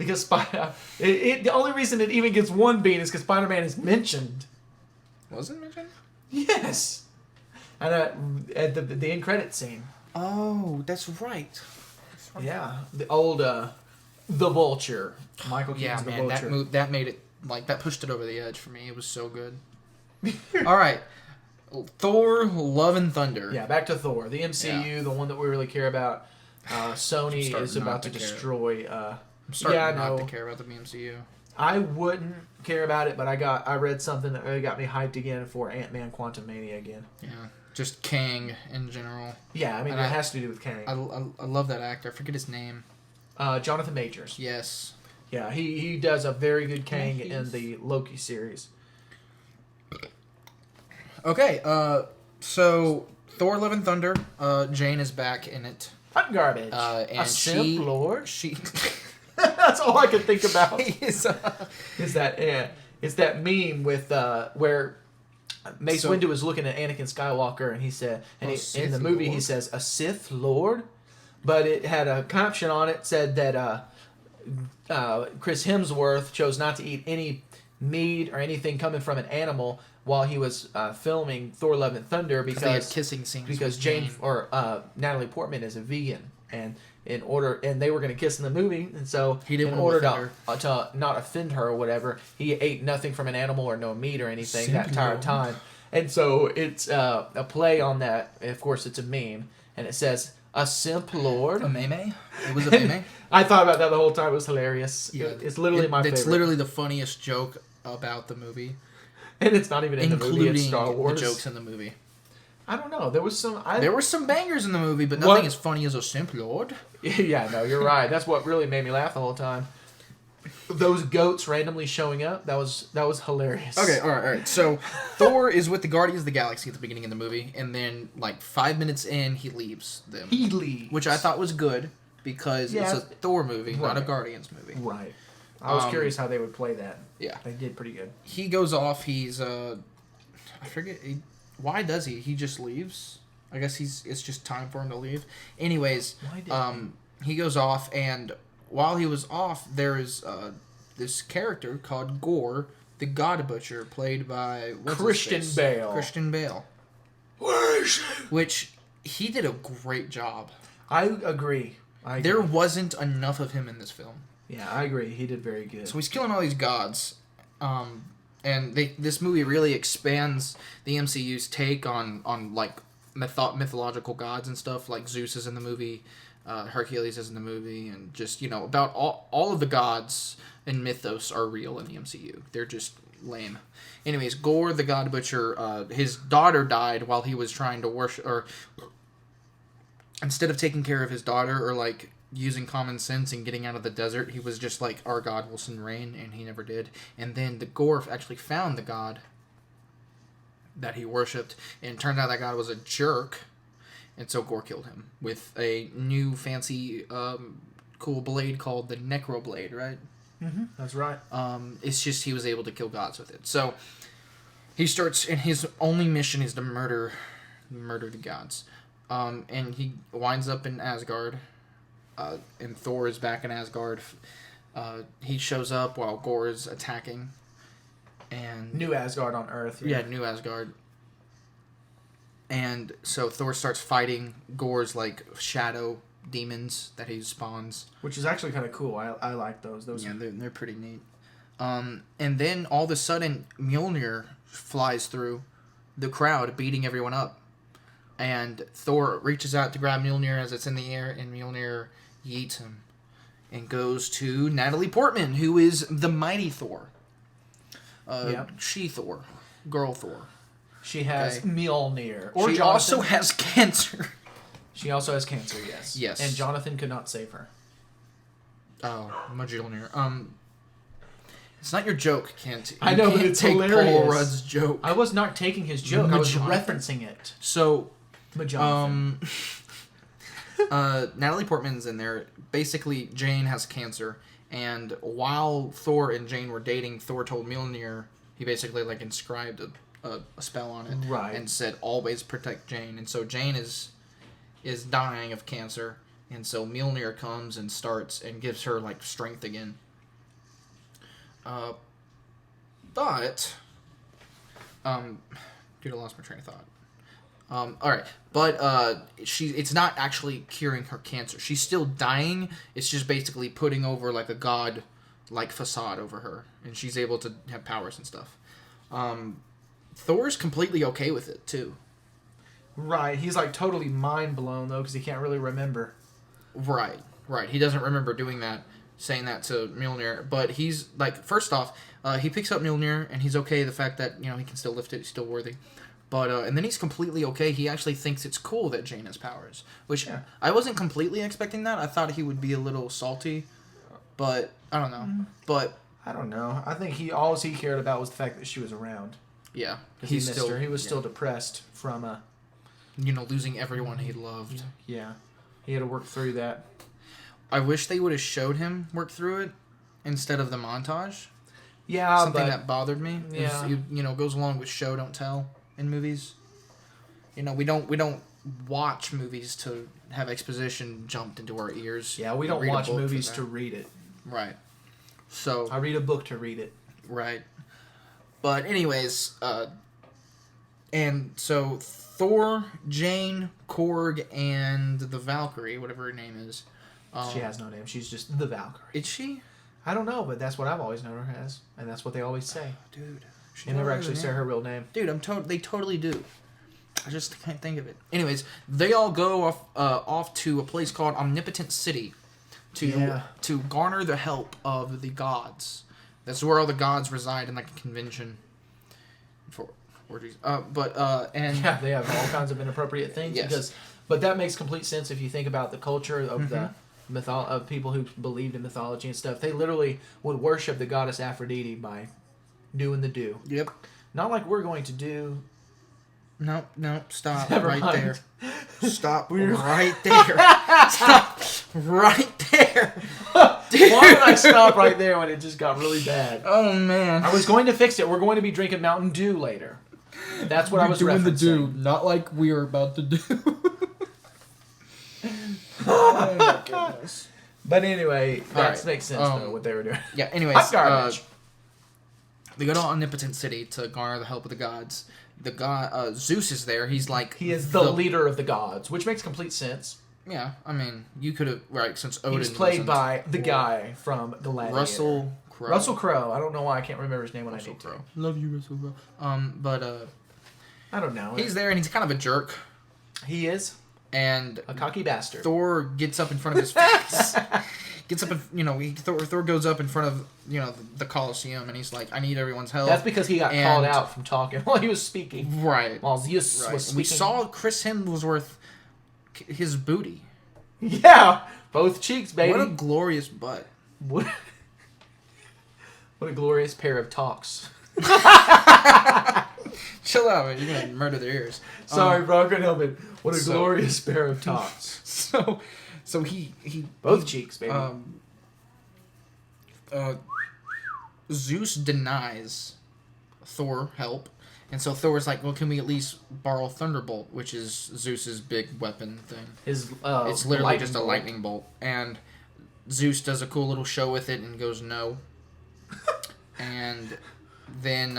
Because the only reason it even gets one bean is because Spider-Man is mentioned. Was it mentioned? Yes. And at the end credit scene. Oh, that's right. Yeah, the old the Vulture, Michael Keaton's the Vulture. That made it that pushed it over the edge for me. It was so good. All right, Thor: Love and Thunder. Yeah, back to Thor, the MCU, the one that we really care about. Sony is about to destroy. I'm starting not to care about the MCU. I wouldn't care about it, but I read something that really got me hyped again for Ant-Man: Quantumania again. Yeah, just Kang in general. Yeah, I mean it has to do with Kang. I love that actor. I forget his name. Jonathan Majors. Yes. Yeah, he does a very good Kang in the Loki series. Okay, so Thor: Love and Thunder. Jane is back in it. Hot garbage. And simp lord. She. That's all I could think about. Is that meme with where Mace Windu is looking at Anakin Skywalker, and he said, in the movie Lord. He says a Sith Lord, but it had a caption on it said that Chris Hemsworth chose not to eat any meat or anything coming from an animal while he was filming Thor: Love and Thunder because they had kissing scenes because Jane or Natalie Portman is a vegan and they were going to kiss in the movie, and so he didn't in order to not offend her or whatever, he ate nothing from an animal or no meat or anything that entire time. And so it's a play on that. Of course, it's a meme, and it says a simp lord. A meme? It was a meme. I thought about that the whole time. It was hilarious. Yeah, it's literally my favorite. It's literally the funniest joke about the movie, and it's not even in the movie. It's Star Wars. The jokes in the movie. I don't know. There were some bangers in the movie, but nothing as funny as a simp lord. Yeah, no, you're right. That's what really made me laugh the whole time. Those goats randomly showing up, that was hilarious. Okay, all right. So Thor is with the Guardians of the Galaxy at the beginning of the movie, and then 5 minutes in, he leaves them. He leaves. Which I thought was good, because it's a Thor movie, not a Guardians movie. Right. I was curious how they would play that. Yeah. They did pretty good. He goes off, he's, I forget, why does he? He just leaves? I guess it's just time for him to leave. Anyways, he goes off, and while he was off, there is this character called Gore, the God Butcher, played by Christian Bale. Christian Bale. Where is he? Which he did a great job. I agree. There wasn't enough of him in this film. Yeah, I agree. He did very good. So he's killing all these gods. And this movie really expands the MCU's take on mythological gods and stuff. Like Zeus is in the movie, Hercules is in the movie, and just about all of the gods and mythos are real in the MCU. They're just lame. Anyways, Gore the God Butcher, his daughter died while he was trying to worship, or instead of taking care of his daughter or using common sense and getting out of the desert, he was just like, our God will send rain, and he never did. And then the Gore actually found the God that he worshipped, and it turned out that God was a jerk, and so Gore killed him with a new fancy cool blade called the Necro Blade, right? Mm-hmm. That's right. It's just he was able to kill gods with it. So he starts, and his only mission is to murder the gods. And he winds up in Asgard. And Thor is back in Asgard. He shows up while Gore is attacking. And New Asgard on Earth. Yeah, New Asgard. And so Thor starts fighting Gore's shadow demons that he spawns. Which is actually kind of cool. I like those. Yeah, they're pretty neat. And then all of a sudden, Mjolnir flies through the crowd, beating everyone up. And Thor reaches out to grab Mjolnir as it's in the air, and Mjolnir yeets him and goes to Natalie Portman, who is the mighty Thor. She Thor. Girl Thor. She has Mjolnir. Or she also has cancer. She also has cancer, yes. Yes. And Jonathan could not save her. Oh, Mjolnir. It's not your joke, Kent. I know, but it's hilarious. Paul Rudd's joke. I was not taking his joke. I was referencing it. So, Natalie Portman's in there. Basically, Jane has cancer, and while Thor and Jane were dating, Thor told Mjolnir, he basically inscribed a spell on it, right, and said always protect Jane. And so Jane is dying of cancer, and so Mjolnir comes and starts and gives her strength again. But, dude, I lost my train of thought. All right, but it's not actually curing her cancer. She's still dying. It's just basically putting over like a god-like facade over her, and she's able to have powers and stuff. Thor's completely okay with it too. Right. He's like totally mind blown though because he can't really remember. Right. He doesn't remember doing that, saying that to Mjolnir. But he's like, first off, he picks up Mjolnir and he's okay the fact that he can still lift it, he's still worthy. But and then he's completely okay. He actually thinks it's cool that Jane has powers, which I wasn't completely expecting that. I thought he would be a little salty, but I don't know. But I don't know. I think all he cared about was the fact that she was around. Yeah, he missed her. He was still depressed from losing everyone he loved. Yeah, he had to work through that. I wish they would have showed him work through it instead of the montage. Yeah, something that bothered me. Yeah, it goes along with show don't tell in movies. We don't watch movies to have exposition jumped into our ears. Yeah, we don't watch movies to read it. Right. So I read a book to read it. Right. But anyways, and so Thor, Jane, Korg, and the Valkyrie, whatever her name is. She has no name. She's just the Valkyrie. Is she? I don't know, but that's what I've always known her as, and that's what they always say. Dude, they never actually say her real name. Dude, they totally do. I just can't think of it. Anyways, they all go off to a place called Omnipotent City to garner the help of the gods. That's where all the gods reside in like a convention for orgies. And they have all kinds of inappropriate things. Yes. But that makes complete sense if you think about the culture of of people who believed in mythology and stuff. They literally would worship the goddess Aphrodite by doing the do. Yep. Not like we're going to do. No, stop Never right mind. there. Stop right there. Stop right there. Dude. Why did I stop right there when it just got really bad? Oh, man. I was going to fix it. We're going to be drinking Mountain Dew later. That's what I was doing referencing. the do, not like we are about to do. Oh, my goodness. But anyway, that right. makes sense, though, what they were doing. Yeah, anyways. Hot garbage. They go to Omnipotent City to garner the help of the gods. The god Zeus is there. He's like he is the leader of the gods, which makes complete sense. Yeah, I mean, you could have since Odin. He's played by the guy from Gladiator. Russell Crowe. Russell Crowe. I don't know why I can't remember his name when Russell I need Crowe. to. Love you, Russell Crowe. I don't know. He's there and he's kind of a jerk. He is and a cocky bastard. Thor gets up in front of his face. Gets up, Thor goes up in front of the Colosseum, and he's like, "I need everyone's help." That's because he got called out from talking while he was speaking. Right. While Zeus was speaking. We saw Chris Hemsworth, his booty. Yeah, both cheeks, baby. What a glorious butt. What a glorious pair of talks. Chill out, man. You're gonna murder their ears. Sorry, bro. I couldn't help it. What a glorious pair of talks. So he both cheeks, baby. Zeus denies Thor help, and so Thor's like, "Well, can we at least borrow Thunderbolt, which is Zeus's big weapon thing? It's literally just a lightning bolt." And Zeus does a cool little show with it and goes, "No." And then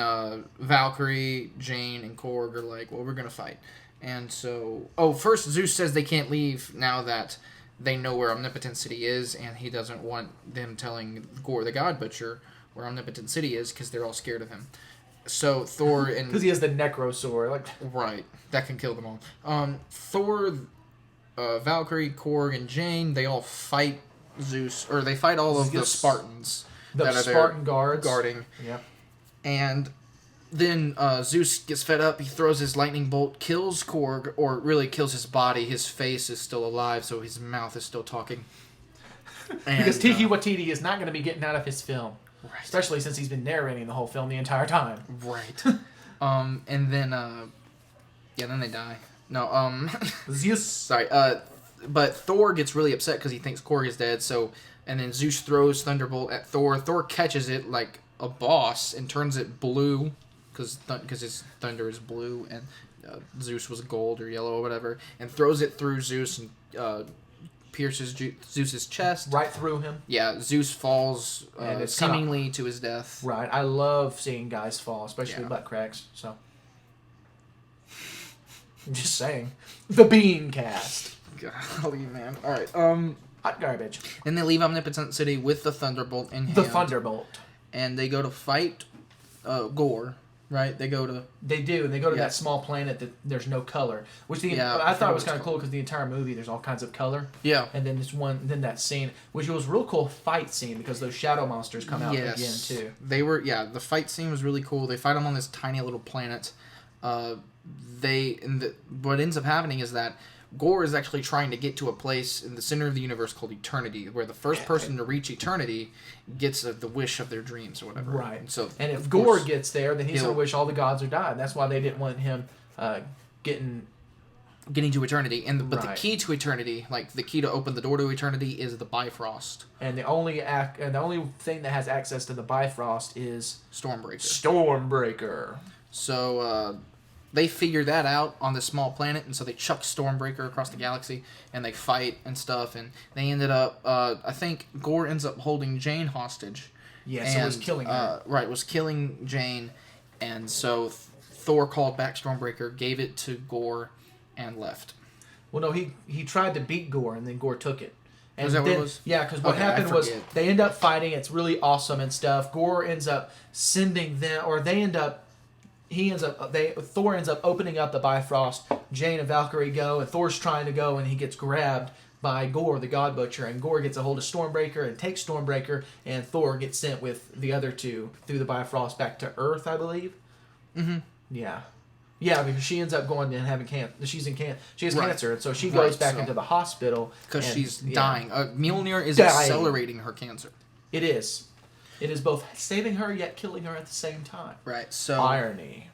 Valkyrie, Jane, and Korg are like, "Well, we're gonna fight." And so, first Zeus says they can't leave now that they know where Omnipotent City is, and he doesn't want them telling Gore the God Butcher where Omnipotent City is because they're all scared of him. So Thor and because he has the Necro Sword, right, that can kill them all. Thor, Valkyrie, Korg, and Jane, they all fight Zeus, or they fight all of the Spartans. The Spartan guards guarding. Yeah. And then Zeus gets fed up. He throws his lightning bolt, kills Korg, or really kills his body. His face is still alive, so his mouth is still talking. And, because Taika Waititi is not going to be getting out of his film. Right. Especially since he's been narrating the whole film the entire time. Right. And then, then they die. No, Zeus. Sorry. But Thor gets really upset because he thinks Korg is dead, so... And then Zeus throws Thunderbolt at Thor. Thor catches it like a boss and turns it blue because his thunder is blue and Zeus was gold or yellow or whatever, and throws it through Zeus and pierces Zeus's chest. Right through him. Yeah, Zeus falls And it's seemingly to his death. Right. I love seeing guys fall, especially Yeah. butt cracks. So I'm just saying. The BeanCast. Golly, man. All right. Hot garbage. Then they leave Omnipotent City with the Thunderbolt in hand. The Thunderbolt. And they go to fight Gore. Right? They go to. They do, and they go to Yeah. that small planet that there's no color, which Yeah, I I thought forgot was what kind it's of cool because the entire movie there's all kinds of color, Yeah. and then then that scene, which was a real cool fight scene because those shadow monsters come out again too. They were, the fight scene was really cool. They fight them on this tiny little planet. What ends up happening is that Gore is actually trying to get to a place in the center of the universe called Eternity, where the first person to reach Eternity gets the wish of their dreams or whatever. Right. And if of Gore course, gets there, then he's he'll- gonna wish all the gods are died. That's why they didn't want him getting. getting to Eternity, but the Right. key to Eternity, like the key to open the door to Eternity, is the Bifrost. And the only thing that has access to the Bifrost is Stormbreaker. Stormbreaker. So they figure that out on this small planet, and so they chuck Stormbreaker across the galaxy, and they fight and stuff, and they ended up, I think Gore ends up holding Jane hostage. Yes, it was killing her. Right, was killing Jane, and so Thor called back Stormbreaker, gave it to Gore, and left. Well, no, he tried to beat Gore, and then Gore took it. And Was that what then, it was? Yeah, because what Okay, I happened was forget. they end up fighting. It's really awesome and stuff. Gore ends up sending them, or they end up. Thor ends up opening up the Bifrost. Jane and Valkyrie go, and Thor's trying to go, and he gets grabbed by Gore, the God Butcher, and Gore gets a hold of Stormbreaker and takes Stormbreaker, and Thor gets sent with the other two through the Bifrost back to Earth, I believe. Mm-hmm. Yeah. Yeah, because she ends up going and having cancer. She has Right. cancer, and so she goes back so- into the hospital Because and- she's yeah. dying. Mjolnir is Dying. accelerating her cancer. It is. It is both saving her yet killing her at the same time. Right, so... Irony.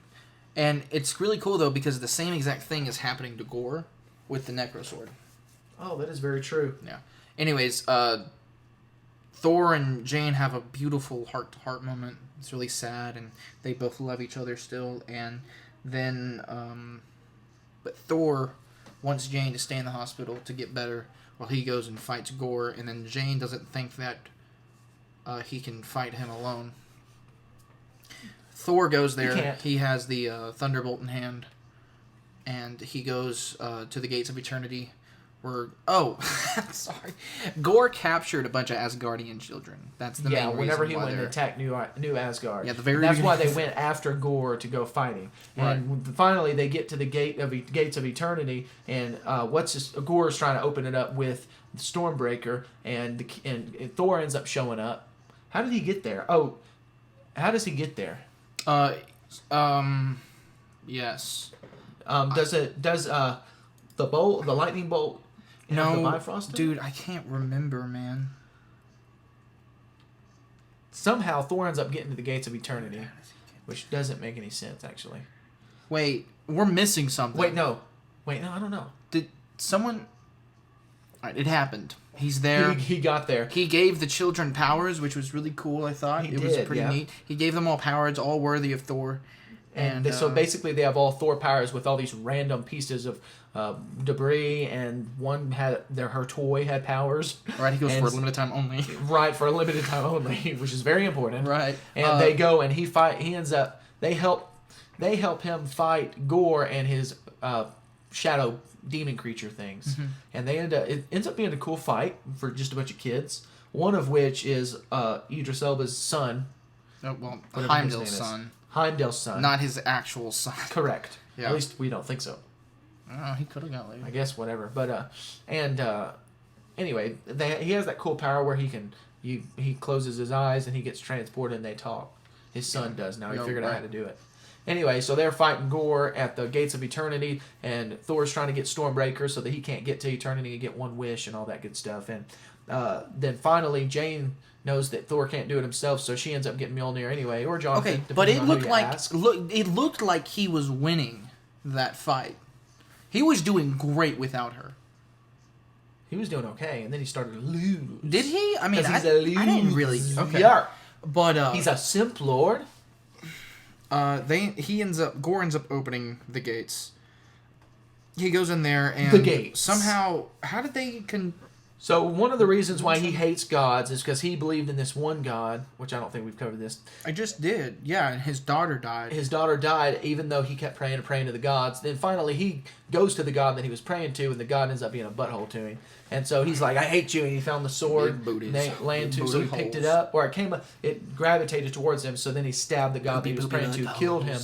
And it's really cool, though, because the same exact thing is happening to Gore with the Necrosword. Oh, that is very true. Yeah. Anyways, Thor and Jane have a beautiful heart-to-heart moment. It's really sad, and they both love each other still. And then, but Thor wants Jane to stay in the hospital to get better while he goes and fights Gore. And then Jane doesn't think that he can fight him alone. Thor goes there. He can't. He has the Thunderbolt in hand, and he goes to the Gates of Eternity. Sorry. Gore captured a bunch of Asgardian children. That's the main reason. Whenever he why went and they're- attacked New Asgard. Yeah, the very That's why they beginning. went after Gore to go fighting. And finally, they get to the Gates of Eternity, and Gore is trying to open it up with the Stormbreaker, and Thor ends up showing up. How did he get there? Oh, how does he get there? Yes. Does the lightning bolt have the No, Bifrost in it? dude, I can't remember, man. Somehow Thor ends up getting to the Gates of Eternity, which doesn't make any sense, actually. Wait, we're missing something. Wait, no, I don't know. Did someone... Alright, it happened. He's there. He got there. He gave the children powers, which was really cool, I thought. He It was did, pretty yeah. neat. He gave them all powers, all worthy of Thor. And so basically they have all Thor powers with all these random pieces of debris, and one her toy had powers. Right, he goes and- for a limited time only. Right, for a limited time only, which is very important. Right. And they go and they help him fight Gore and his shadow demon creature things. Mm-hmm. And it ends up being a cool fight for just a bunch of kids. One of which is Idris Elba's son. Oh, well, whatever his name Heimdall's is. son. Heimdall's son. Not his actual son. Correct. Yeah. At least we don't think so. Oh, he could have got laid. I guess whatever. But anyway, he has that cool power where he closes his eyes and he gets transported and they talk. His son does now. He Yeah, figured out how right. to do it. Anyway, so they're fighting Gore at the Gates of Eternity, and Thor's trying to get Stormbreaker so that he can't get to Eternity and get one wish and all that good stuff. And then finally, Jane knows that Thor can't do it himself, so she ends up getting Mjolnir anyway, or Jonathan. Okay, but it depending on who looked you like ask. it looked like he was winning that fight. He was doing great without her. He was doing okay, and then he started to lose. Did he? I mean, 'Cause I he's a didn't really. Okay. Yeah. But He's a simp lord. Gore ends up opening the gates. He goes in there and The gates. somehow, how did they So one of the reasons why he hates gods is because he believed in this one god, which I don't think we've covered this. I just did. Yeah, and his daughter died. His daughter died, even though he kept praying and praying to the gods. Then finally he goes to the god that he was praying to, and the god ends up being a butthole to him. And so he's like, I hate you, and he found the sword. So he picked it up, or it gravitated towards him, so then he stabbed the god that he was praying to, killed him.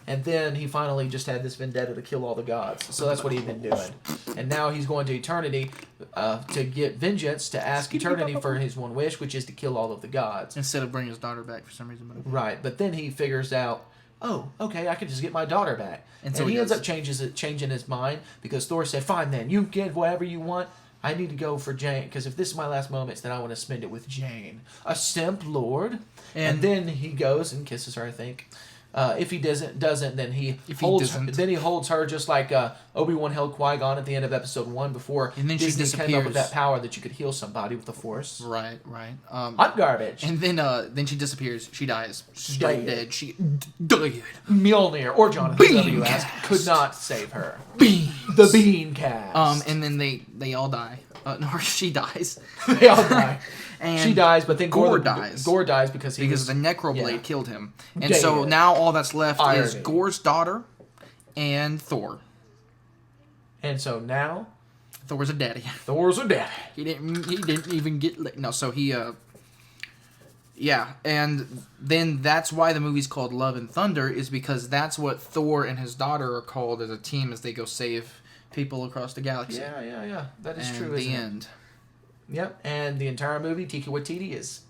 And then he finally just had this vendetta to kill all the gods. So that's what he'd been doing. And now he's going to eternity to get vengeance, to ask eternity for his one wish, which is to kill all of the gods. Instead of bringing his daughter back for some reason. Right. But then he figures out, oh, okay, I can just get my daughter back. And so he ends up changing his mind because Thor said, fine then, you get whatever you want. I need to go for Jane, because if this is my last moments, then I want to spend it with Jane. A simp lord. And then he goes and kisses her, I think. If he doesn't, then he holds her just like Obi-Wan held Qui-Gon at the end of episode 1 before and then Disney she disappears. came up with that power that you could heal somebody with the Force. Right. Hot garbage. And then she disappears. She dies. Straight dead. She died. Mjolnir or Jonathan W.S. could not save her. The BeanCast. And then they all die. Or she dies. They all die. And she dies, but then Gore dies. Gore dies because the Necroblade killed him. And so now all that's left is Gore's daughter and Thor. And so now Thor's a daddy. He didn't even get so he yeah, and then that's why the movie's called Love and Thunder, is because that's what Thor and his daughter are called as a team as they go save people across the galaxy. Yeah. That is true. The end. Yep, and the entire movie, Taika Waititi is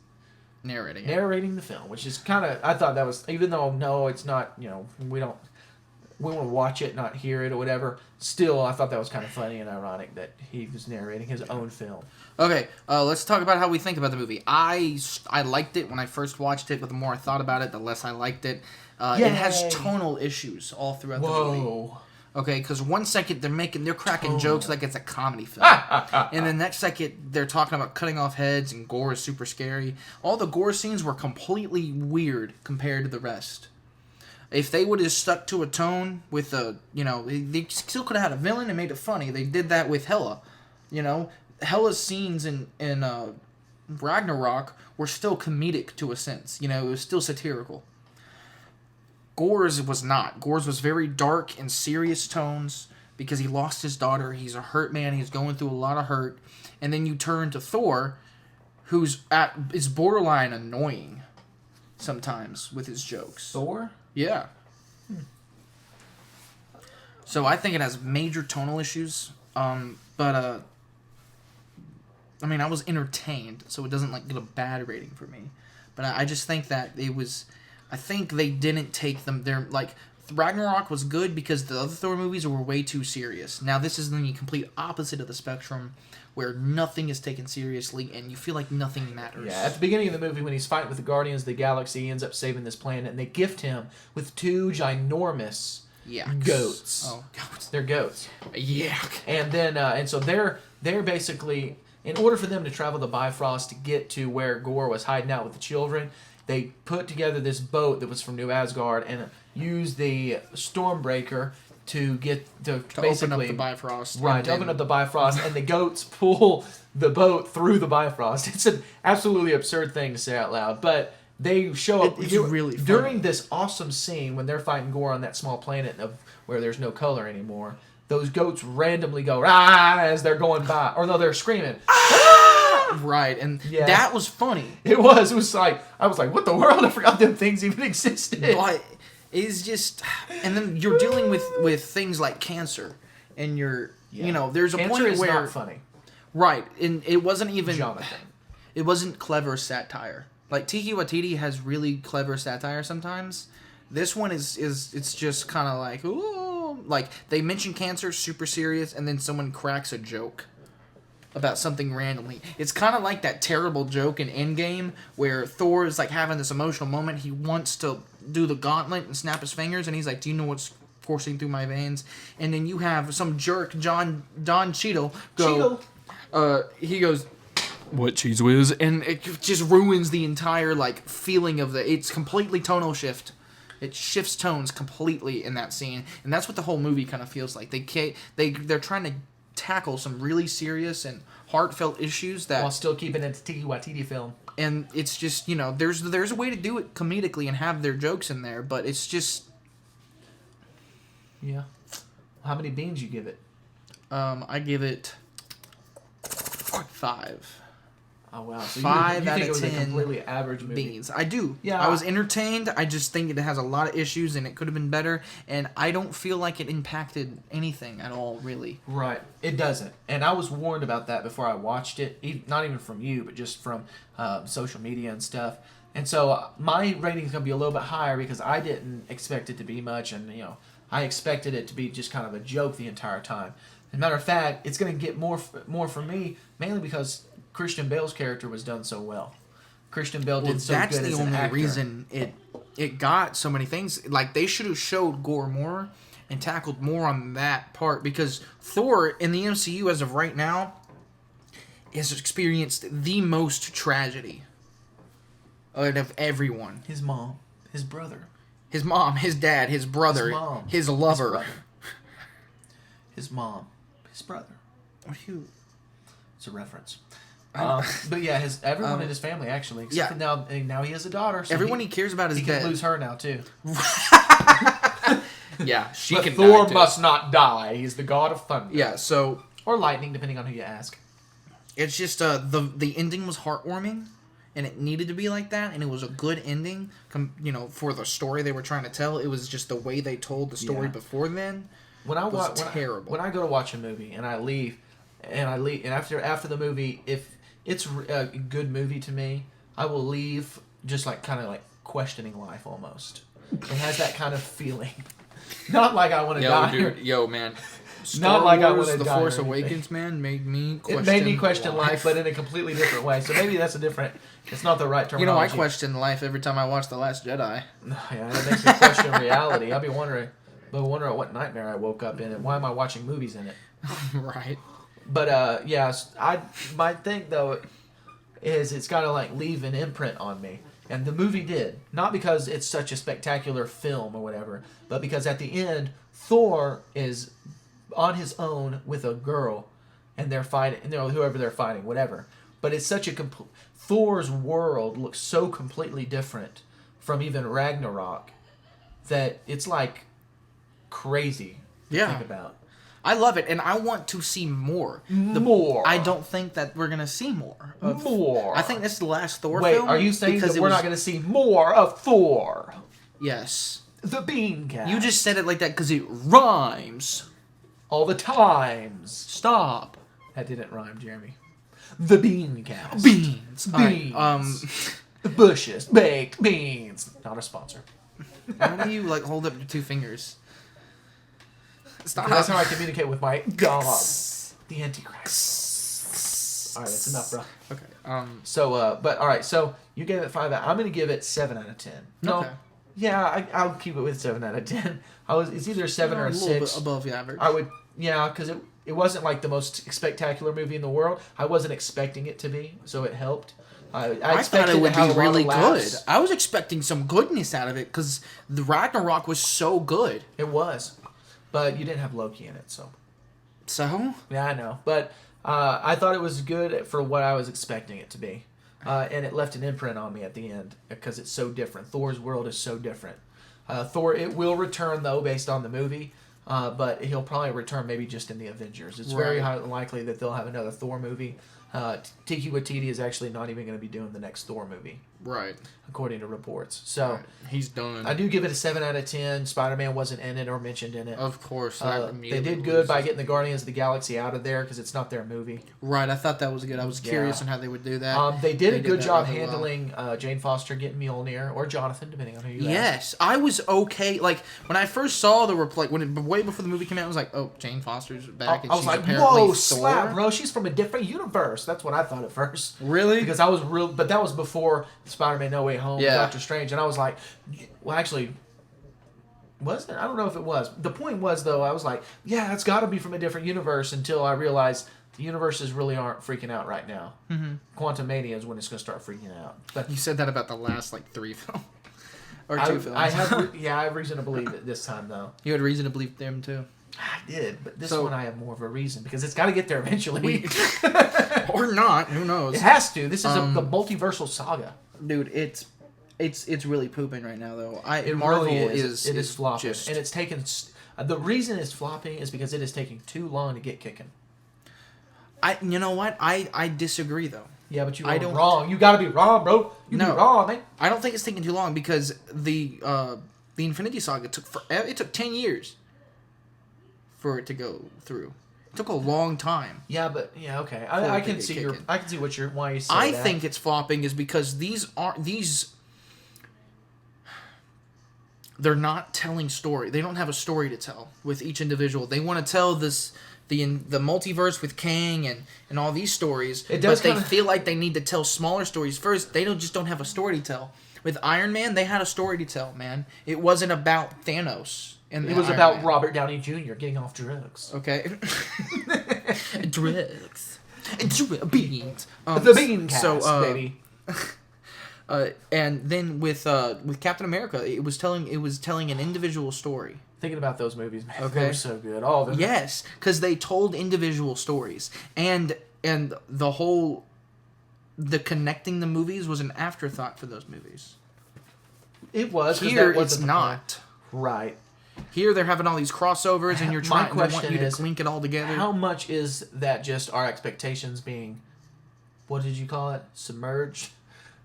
narrating the film, which is kind of, I thought that was, even though, no, it's not, we want to watch it, not hear it or whatever, still, I thought that was kind of funny and ironic that he was narrating his own film. Okay, let's talk about how we think about the movie. I liked it when I first watched it, but the more I thought about it, the less I liked it. It has tonal issues all throughout the movie. Okay, because one second they're cracking jokes like it's a comedy film. And the next second they're talking about cutting off heads and gore is super scary. All the gore scenes were completely weird compared to the rest. If they would have stuck to a tone with they still could have had a villain and made it funny. They did that with Hela. Hela's scenes in Ragnarok were still comedic to a sense. It was still satirical. Gore's was not. Gore's was very dark and serious tones because he lost his daughter. He's a hurt man. He's going through a lot of hurt. And then you turn to Thor, is borderline annoying sometimes with his jokes. Thor? Yeah. So I think it has major tonal issues. But I was entertained, so it doesn't get a bad rating for me. But I just think that it was. I think they didn't take them there. Ragnarok was good because the other Thor movies were way too serious. Now this is the complete opposite of the spectrum, where nothing is taken seriously and you feel like nothing matters. Yeah, at the beginning of the movie when he's fighting with the Guardians of the Galaxy, he ends up saving this planet, and they gift him with 2 ginormous goats. Oh, goats. They're goats. Yeah. And then and so they're basically, in order for them to travel the Bifrost to get to where Gore was hiding out with the children, they put together this boat that was from New Asgard and used the Stormbreaker to basically open up the Bifrost. Right, to open up the Bifrost, and the goats pull the boat through the Bifrost. It's an absolutely absurd thing to say out loud, but they show up really funny. During this awesome scene when they're fighting Gore on that small planet where there's no color anymore. Those goats randomly go "ah" as they're going by, or no, they're screaming. "Ah!" Right, and that was funny. It was. It was like, I was like, "What the world? I forgot them things even existed." But it's just, and then you're dealing with things like cancer, and there's a cancer point is where not funny. Right, and it wasn't even Jonathan. It wasn't clever satire. Like Taika Waititi has really clever satire sometimes. This one is it's just kind of like, ooh, like they mention cancer, super serious, and then someone cracks a joke about something randomly. It's kind of like that terrible joke in Endgame where Thor is having this emotional moment. He wants to do the gauntlet and snap his fingers, and he's like, "Do you know what's coursing through my veins?" And then you have some jerk, Don Cheadle, go. He goes, "What cheese whiz?" And it just ruins the entire feeling of it's completely tonal shift. It shifts tones completely in that scene, and that's what the whole movie kind of feels like. They're trying to tackle some really serious and heartfelt issues that While still keeping it a Taika Waititi film. and it's just, you know, there's a way to do it comedically and have their jokes in there, but it's just Yeah. How many beans you give it? I give it 5 Oh wow! So 5 you out think of it was a 10 completely average movie? beans. I do. Yeah. I was entertained. I just think it has a lot of issues and it could have been better. And I don't feel like it impacted anything at all, really. Right. It doesn't. And I was warned about that before I watched it. Not even from you, but just from social media and stuff. And so my rating's going to be a little bit higher because I didn't expect it to be much. And, you know, I expected it to be just kind of a joke the entire time. As a matter of fact, it's going to get more from me, mainly because Christian Bale's character was done so well. Christian Bale did so that's good the as an only actor. reason it got so many things. Like, they should have showed gore more and tackled more on that part, because Thor in the MCU as of right now has experienced the most tragedy out of everyone. His mom, his brother, His mom, his dad, his brother, His mom, his lover. brother. His mom, his brother. What are you? It's a reference. But yeah, everyone in his family actually. Except yeah. now he has a daughter. So Everyone he cares about is he dead. can lose her now too. Yeah, she But can Thor die too. must not die. He's the god of thunder. Yeah, so Or lightning, depending on who you ask. it's just the ending was heartwarming, and it needed to be like that, and it was a good ending. For the story they were trying to tell. It was just the way they told the story Yeah. before then. When I was watch terrible. when I go to watch a movie and I leave, and after the movie, if it's a good movie to me, I will leave just like kind of like questioning life almost. It has that kind of feeling. Not like I want to die. Yo, man. Not like I wanna The die or Force anything. Awakens, man, made me question It made me question life, but in a completely different way. So maybe that's it's not the right You know, I terminology. question life every time I watch The Last Jedi. Yeah, it makes me question reality. I'll be wondering what nightmare I woke up in and why am I watching movies in it. Right. But my thing though is it's got to like leave an imprint on me, and the movie did. Not because it's such a spectacular film or whatever, but because at the end Thor is on his own with a girl, and they're fighting. You know, whoever they're fighting, whatever. But it's such a Thor's world looks so completely different from even Ragnarok that it's like crazy to Yeah. think about. I love it, and I want to see more. More. I don't think that we're gonna see more. More. I think this is the last Thor Wait, film. are you saying because that it we're was- not going to see more of Thor? Yes. The BeanCast. You just said it like that because it rhymes. all the times. Stop. That didn't rhyme, Jeremy. The BeanCast. Beans. Beans. All right, The Bushes baked beans. Not a sponsor. why do you like hold up your 2 fingers? Stop. That's how I communicate with my God. The Antichrist. All right, that's enough, bro. Okay. So, but all right. So you gave it 5 out. I'm gonna give it 7 out of 10. No. Okay. Yeah, I'll keep it with 7 out of 10. It's either a 7 or a 6. little bit above the average. I would, yeah, because it wasn't like the most spectacular movie in the world. I wasn't expecting it to be, so it helped. I thought expected it would to have be a lot of really good. laughs. I was expecting some goodness out of it because the Ragnarok was so good. It was, but you didn't have Loki in it, so So? yeah, I know. But I thought it was good for what I was expecting it to be, and it left an imprint on me at the end because it's so different. Thor's world is so different. Thor, it will return though based on the movie. But he'll probably return maybe just in the Avengers. It's very highly likely that they'll have another Thor movie. Taika Waititi is actually not even going to be doing the next Thor movie, Right. according to reports. So He's done. I do give it a 7 out of 10. Spider-Man wasn't in it or mentioned in it. Of course. They did good by getting the Guardians of the Galaxy out of there because it's not their movie. Right, I thought that was good. I was curious on how they would do that. They did a good that job really well. handling Jane Foster getting Mjolnir, or Jonathan, depending on who you ask. Yes, I was okay. Like, when I first saw way before the movie came out, I was like, oh, Jane Foster's back, and I was she's like, apparently whoa, Thor. slap, bro. She's from a different universe. That's what I thought at first. Really? Because I was real, but that was before Spider-Man No Way Home, Yeah. Doctor Strange, and I was like, well, actually, was it? I don't know if it was. The point was, though, I was like, yeah, it's got to be from a different universe until I realized the universes really aren't freaking out right now. Mm-hmm. Quantum Mania is when it's going to start freaking out. But You said that about the last, 3 films. Or 2 films. I have reason to believe it this time, though. You had reason to believe them, too. did, but this So- one I have more of a reason because it's got to get there eventually. Or not, who knows? It has to. This is the multiversal saga. Dude, it's really pooping right now though. It Marvel really is It is flopping, just, and it's taken. The reason it's flopping is because it is taking too long to get kicking. You know what? I disagree though. Yeah, but you I were don't- wrong. You gotta be wrong, bro. You No. be wrong, man. I don't think it's taking too long because the Infinity Saga took forever. It took 10 years for it to go through. It took a long time. Yeah, but okay. Before I it can get see kicking. I can see why you say I that. think it's flopping is because they're not telling story. They don't have a story to tell with each individual. They want to tell the multiverse with Kang and all these stories, It does but they kinda- feel like they need to tell smaller stories first. They don't have a story to tell. With Iron Man, they had a story to tell, man. It wasn't about Thanos. And It was Iron about Man. Robert Downey Jr. getting off drugs. Okay. Drugs. Beans. The BeanCast, so, baby. And then with Captain America, it was telling an individual story. Thinking about those movies, man. Okay. They were so good. All of them. Yes, because they told individual stories, and the connecting the movies was an afterthought for those movies. It was. 'cause Here that it's wasn't the not. plan. Right. Here they're having all these crossovers, and My they want question you to is, link it all together. How much is that just our expectations being, what did you call it? Submerged?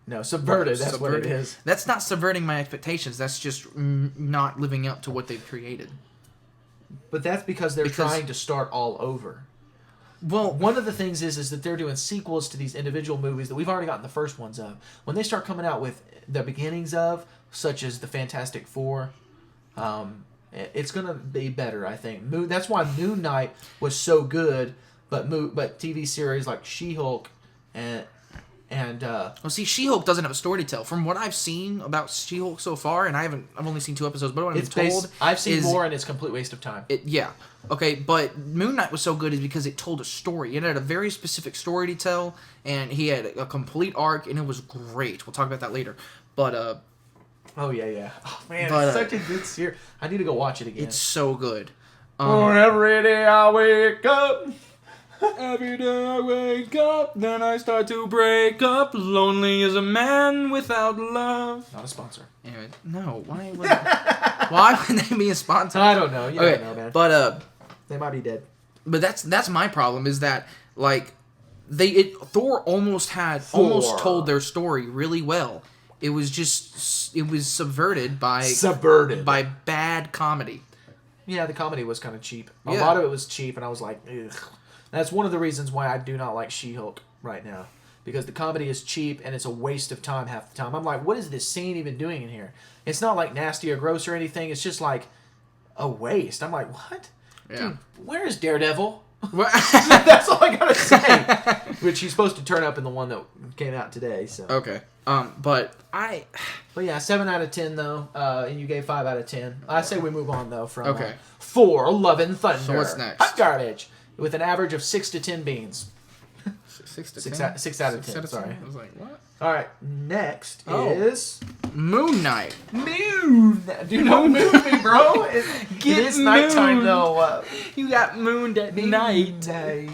No, subverted. That's what it is. That's not subverting my expectations. That's just not living up to what they've created. But that's because they're trying to start all over. Well, One of the things is that they're doing sequels to these individual movies that we've already gotten the first ones of. When they start coming out with the beginnings of, such as the Fantastic Four, it's gonna be better, I think. That's why Moon Knight was so good, but TV series like She-Hulk and well, see, She-Hulk doesn't have a story to tell. From what I've seen about She-Hulk so far, and I've only seen 2 episodes, but what I've been told, I've seen more, and it's a complete waste of time. Yeah. Okay, but Moon Knight was so good is because it told a story. It had a very specific story to tell, and he had a complete arc, and it was great. We'll talk about that later. But Oh yeah. Oh man, But, it's such a good series. I need to go watch it again. it's so good. Every day I wake up. Every day I wake up, then I start to break up. Lonely as a man without love. Not a sponsor. Anyway, no. Why would they be a sponsor? I don't know. You Okay, don't know, man. but They might be dead. But that's my problem is that like Thor almost told their story really well. It was subverted by bad comedy. Yeah, the comedy was kind of cheap. A Yeah. lot of it was cheap, and I was like, ugh. That's one of the reasons why I do not like She-Hulk right now. Because the comedy is cheap, and it's a waste of time half the time. I'm like, what is this scene even doing in here? It's not like nasty or gross or anything. It's just like a waste. I'm like, what? Yeah. Dude, where is Daredevil? What? That's all I gotta say. Which he's supposed to turn up in the one that came out today. So. Okay. But yeah, 7 out of 10 though, and you gave 5 out of 10. I say we move on though from Okay. Thor: Love and Thunder. So what's next? Hot garbage with an average of 6 to 10 beans. 6 to 6 10? out, 6 out of 10. 6 out of 10? Sorry. I was like, what? All right, next Oh. is Moon Knight. Moon. Do not move me, bro. It is nighttime mooned. though. You got mooned at night. Night.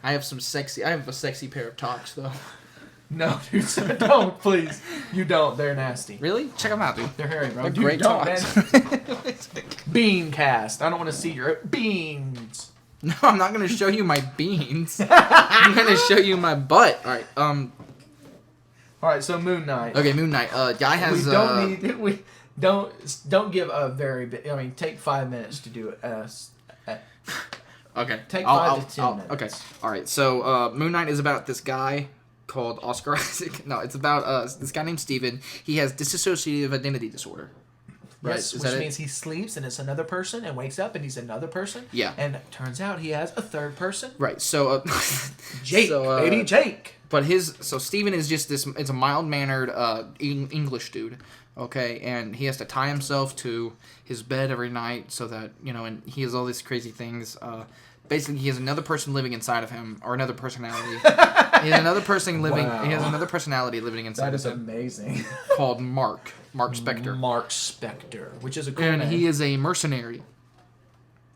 I have a sexy pair of talks though. No, dude, sir, don't please. You don't. They're nasty. Really? Check them out, dude. They're hairy, bro. They're Dude, great don't, talks. man. BeanCast. I don't want to see your beans. No, I'm not gonna show you my beans. I'm gonna show you my butt. All right. All right, so Moon Knight. Okay, Moon Knight. Guy has. We don't give a very big. I mean, take 5 minutes to do it. Okay. Take 5 to 10 minutes. Okay. All right. So Moon Knight is about this guy called Oscar Isaac. No, it's about this guy named Steven. He has dissociative identity disorder. Right. Yes, Is which that means he sleeps and it's another person, and wakes up and he's another person. Yeah. And it turns out he has a third person. Right. So Jake, baby, Jake. But Steven is just this. It's a mild mannered English dude. Okay, and he has to tie himself to his bed every night so that and he has all these crazy things. Basically, he has another person living inside of him, or another personality. He has another person living. Wow. He has another personality living inside That is of him amazing. called Mark Spector, Mark Spector, which is a cool and name. he is a mercenary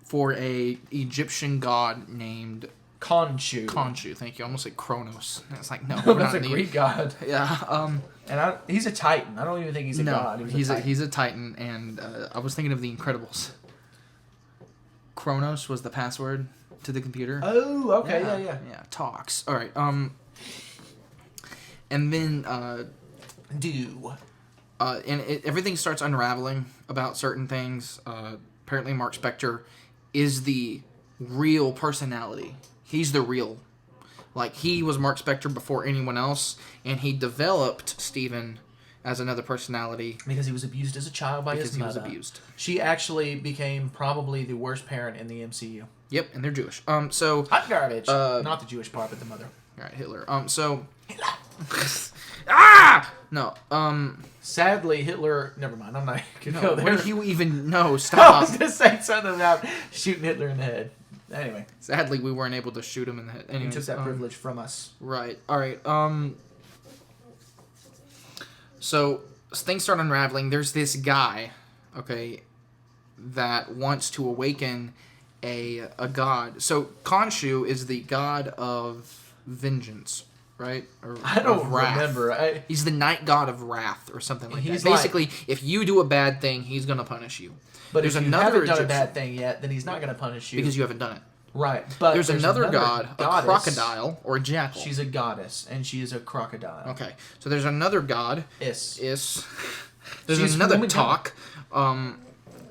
for a Egyptian god named Khonshu. Khonshu. Thank you. I almost said Kronos. And it's like, no, we're That's not a in the- Greek god. Yeah. And he's a Titan. I don't even think he's a god. He's a Titan, and I was thinking of the Incredibles. Kronos was the password to the computer. Oh, okay, yeah. Yeah, talks. All right. And then everything starts unraveling about certain things. Apparently, Mark Spector is the real personality. He's the real. Like, he was Mark Spector before anyone else, and he developed Steven as another personality. Because he was abused as a child by his mother. Because he was abused. She actually became probably the worst parent in the MCU. Yep, and they're Jewish. So... Hot garbage. Not the Jewish part, but the mother. All right, Hitler. So... Ah! No, Sadly, Hitler... Never mind, I'm not going to go there. What do you even know? I Stop. was going to say something about shooting Hitler in the head. Anyway. Sadly, we weren't able to shoot him in the head. He took that privilege from us. Right. All right. So things start unraveling. There's this guy, okay, that wants to awaken a god. So Khonshu is the god of vengeance, right? Or I don't of wrath. remember. He's the night god of wrath or something like that. He's Basically, if you do a bad thing, he's going to punish you. But There's if you another haven't done a Egyptian- bad thing yet, then he's not going to punish you. Because you haven't done it. Right. But There's another god, a goddess. crocodile, or a jackal. She's a goddess, and she is a crocodile. Okay, so there's another god. Is. There's She's another woman talk.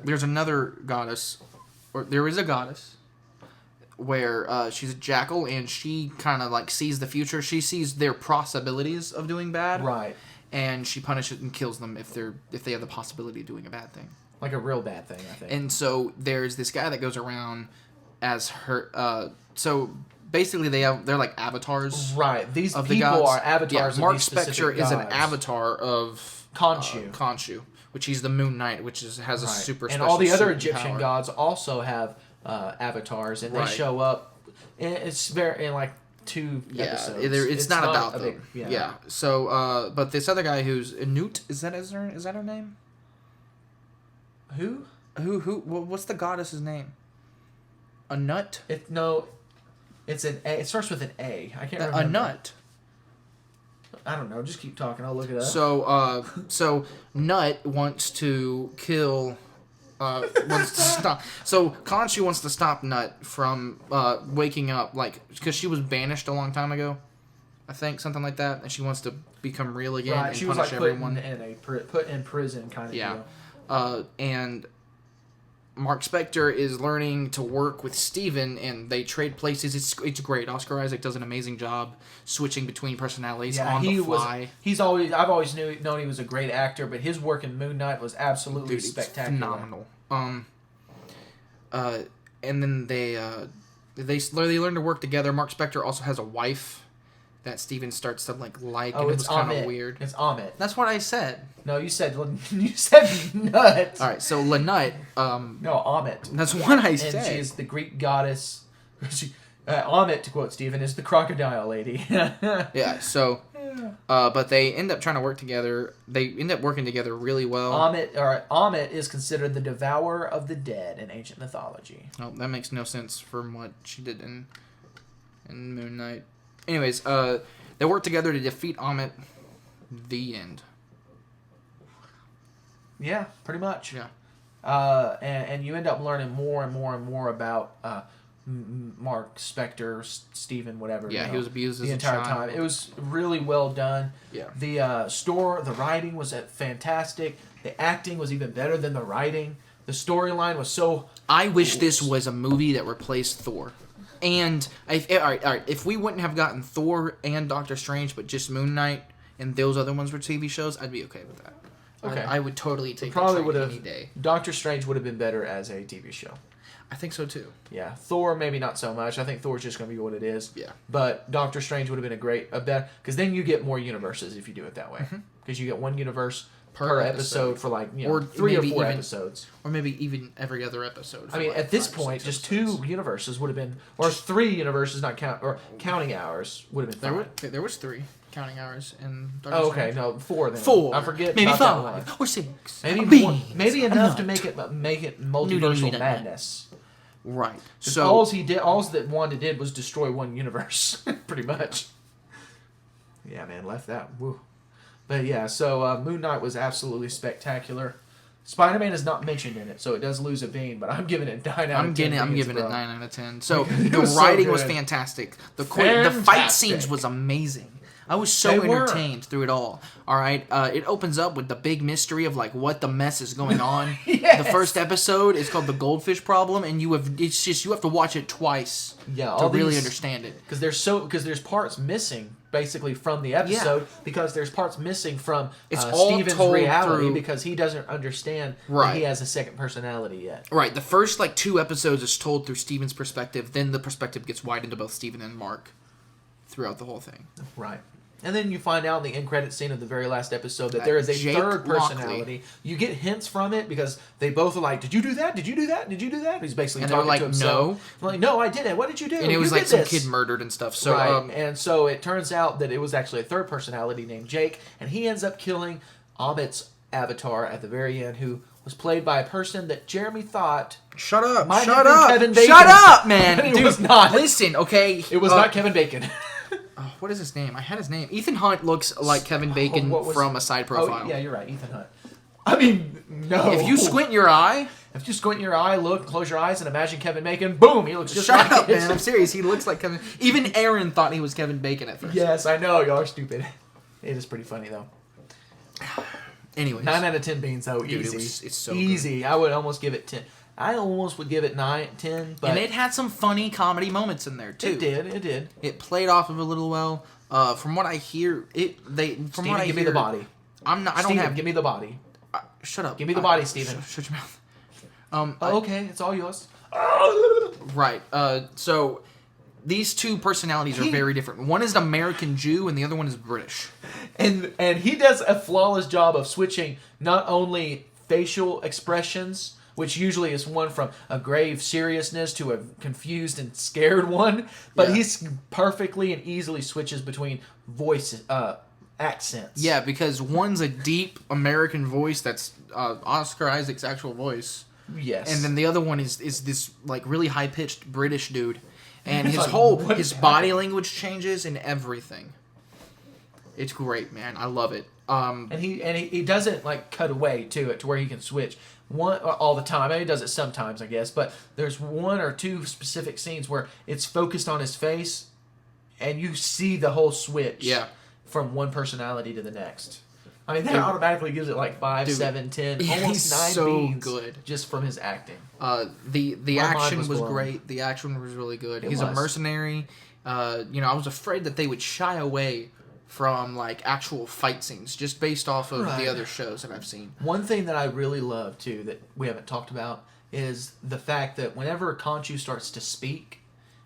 There's another goddess, or there is a goddess, where she's a jackal, and she kind of like sees the future. She sees their possibilities of doing bad. Right. And she punishes and kills them if they have the possibility of doing a bad thing. Like a real bad thing, I think. And so there's this guy that goes around as her. So basically, they're like avatars. Right. These of people the gods. are avatars. Mark of these specific Spector is an gods. avatar of Khonshu. which he's the Moon Knight, which has a Right. super. And special all the other suit and Egyptian power. gods also have avatars, and they Right. show up. And it's very in like 2 episodes. It's not about a them. big, Yeah. So, but this other guy who's Newt, is that her name? Who? What's the goddess's name? A nut? It's an A. It starts with an A. I can't remember. A nut. I don't know. Just keep talking. I'll look it up. So Nut wants to kill. Wants to stop. So Khonshu wants to stop Nut from waking up, like, because she was banished a long time ago, I think, something like that, and she wants to become real again and she was punish like everyone. put in prison kind of deal. And Mark Spector is learning to work with Steven, and they trade places. It's great. Oscar Isaac does an amazing job switching between personalities on the fly. I've always known he was a great actor, but his work in Moon Knight was absolutely spectacular. Phenomenal. And then they learn to work together. Mark Spector also has a wife that Steven starts to like, and it was kind of weird. It's Amit. That's what I said. No, you said Nut. All right, so Lanut. No, Amit. That's what I said. And she's the Greek goddess. Amit, to quote Stephen, is the crocodile lady. Yeah. So, but they end up trying to work together. They end up working together really well. Amit is considered the devourer of the dead in ancient mythology. Oh, that makes no sense from what she did in Moon Knight. Anyways, they work together to defeat Amit. The end. Yeah, pretty much. Yeah. And you end up learning more and more and more about Mark Spector, Steven, whatever. Yeah, he was abused as the a entire child. time. It was really well done. Yeah. The writing was fantastic. The acting was even better than the writing. The storyline was so. I wish this was a movie that replaced Thor. And all right. If we wouldn't have gotten Thor and Doctor Strange, but just Moon Knight and those other ones were TV shows, I'd be okay with that. Okay. I would totally take Probably that would any have. day. Doctor Strange would have been better as a TV show. I think so too. Yeah, Thor maybe not so much. I think Thor's just going to be what it is. Yeah. But Doctor Strange would have been a better, because then you get more universes if you do it that way. Because you get one universe per episode for like or 3 or 4 even, episodes. Or maybe even every other episode. I mean, at this point, just 2 universes would have been, or 3 universes, counting hours would have been fine. There was 3 counting hours in Doctor Oh, okay, Strange. no, 4 then. 4. I forget. Maybe about that 5 or 6. one. Maybe Beans. more, maybe enough to make it multiversal madness. Right. So all that Wanda did was destroy one universe, pretty much. Yeah, man, left that. Woo. But yeah, so Moon Knight was absolutely spectacular. Spider-Man is not mentioned in it, so it does lose a bean, but I'm giving it 9 out of 10. I'm giving it 9 out of 10. So the was so writing was good. fantastic. The fight scenes was amazing. I was so entertained through it all. All right, it opens up with the big mystery of like what the mess is going on. Yes. The first episode is called The Goldfish Problem, and you have to watch it twice to really understand it. Because there's parts missing basically from the episode because there's parts missing from Steven's reality because he doesn't understand that he has a second personality yet. Right. The first 2 episodes is told through Steven's perspective. Then the perspective gets widened to both Steven and Mark throughout the whole thing. Right. And then you find out in the end credit scene of the very last episode that there is a third personality. You get hints from it because they both are like, "Did you do that? Did you do that? Did you do that?" He's basically talking to himself. No. Like, "No, I didn't. What did you do?" And it was like some kid murdered and stuff. So, and so it turns out that it was actually a third personality named Jake, and he ends up killing Amit's avatar at the very end, who was played by a person that Jeremy thought Shut up, Kevin Bacon. Shut up, man. It was not. Listen, okay. It was not Kevin Bacon. What is his name? I had his name. Ethan Hunt looks like Kevin Bacon from a side profile. Oh, yeah, you're right. Ethan Hunt. I mean, no. If you squint your eye... If you squint your eye, look, close your eyes, and imagine Kevin Bacon, boom, he looks just Shut like up, man. I'm serious. He looks like Kevin... Even Aaron thought he was Kevin Bacon at first. Yes, I know. Y'all are stupid. It is pretty funny, though. Anyways. 9 out of 10 beans, though. Dude, easy. It's so easy. good. I would almost give it 10. I almost would give it 9, 10, but... And it had some funny comedy moments in there, too. It did. It played off of it a little well. From what I hear, give me the body. Give me the body. Shut up. Give me the body, Steven. Shut your mouth. Okay, it's all yours. Right. So these two personalities are very different. One is an American Jew, and the other one is British. And he does a flawless job of switching not only facial expressions, which usually is one from a grave seriousness to a confused and scared one, but he's perfectly and easily switches between voice accents. Yeah, because one's a deep American voice that's Oscar Isaac's actual voice. Yes. And then the other one is this really high pitched British dude, and his body language changes and everything. It's great, man. I love it. And he doesn't cut away to it to where he can switch all the time. I mean, he does it sometimes, I guess, but there's 1 or 2 specific scenes where it's focused on his face, and you see the whole switch. From one personality to the next. I mean, that automatically gives it 5, 7, 10, almost 9 so beans good just from his acting. The action was great. The action was really good. He's a mercenary. I was afraid that they would shy away from actual fight scenes just based off of the other shows that I've seen. One thing that I really love too that we haven't talked about is the fact that whenever Khonshu starts to speak,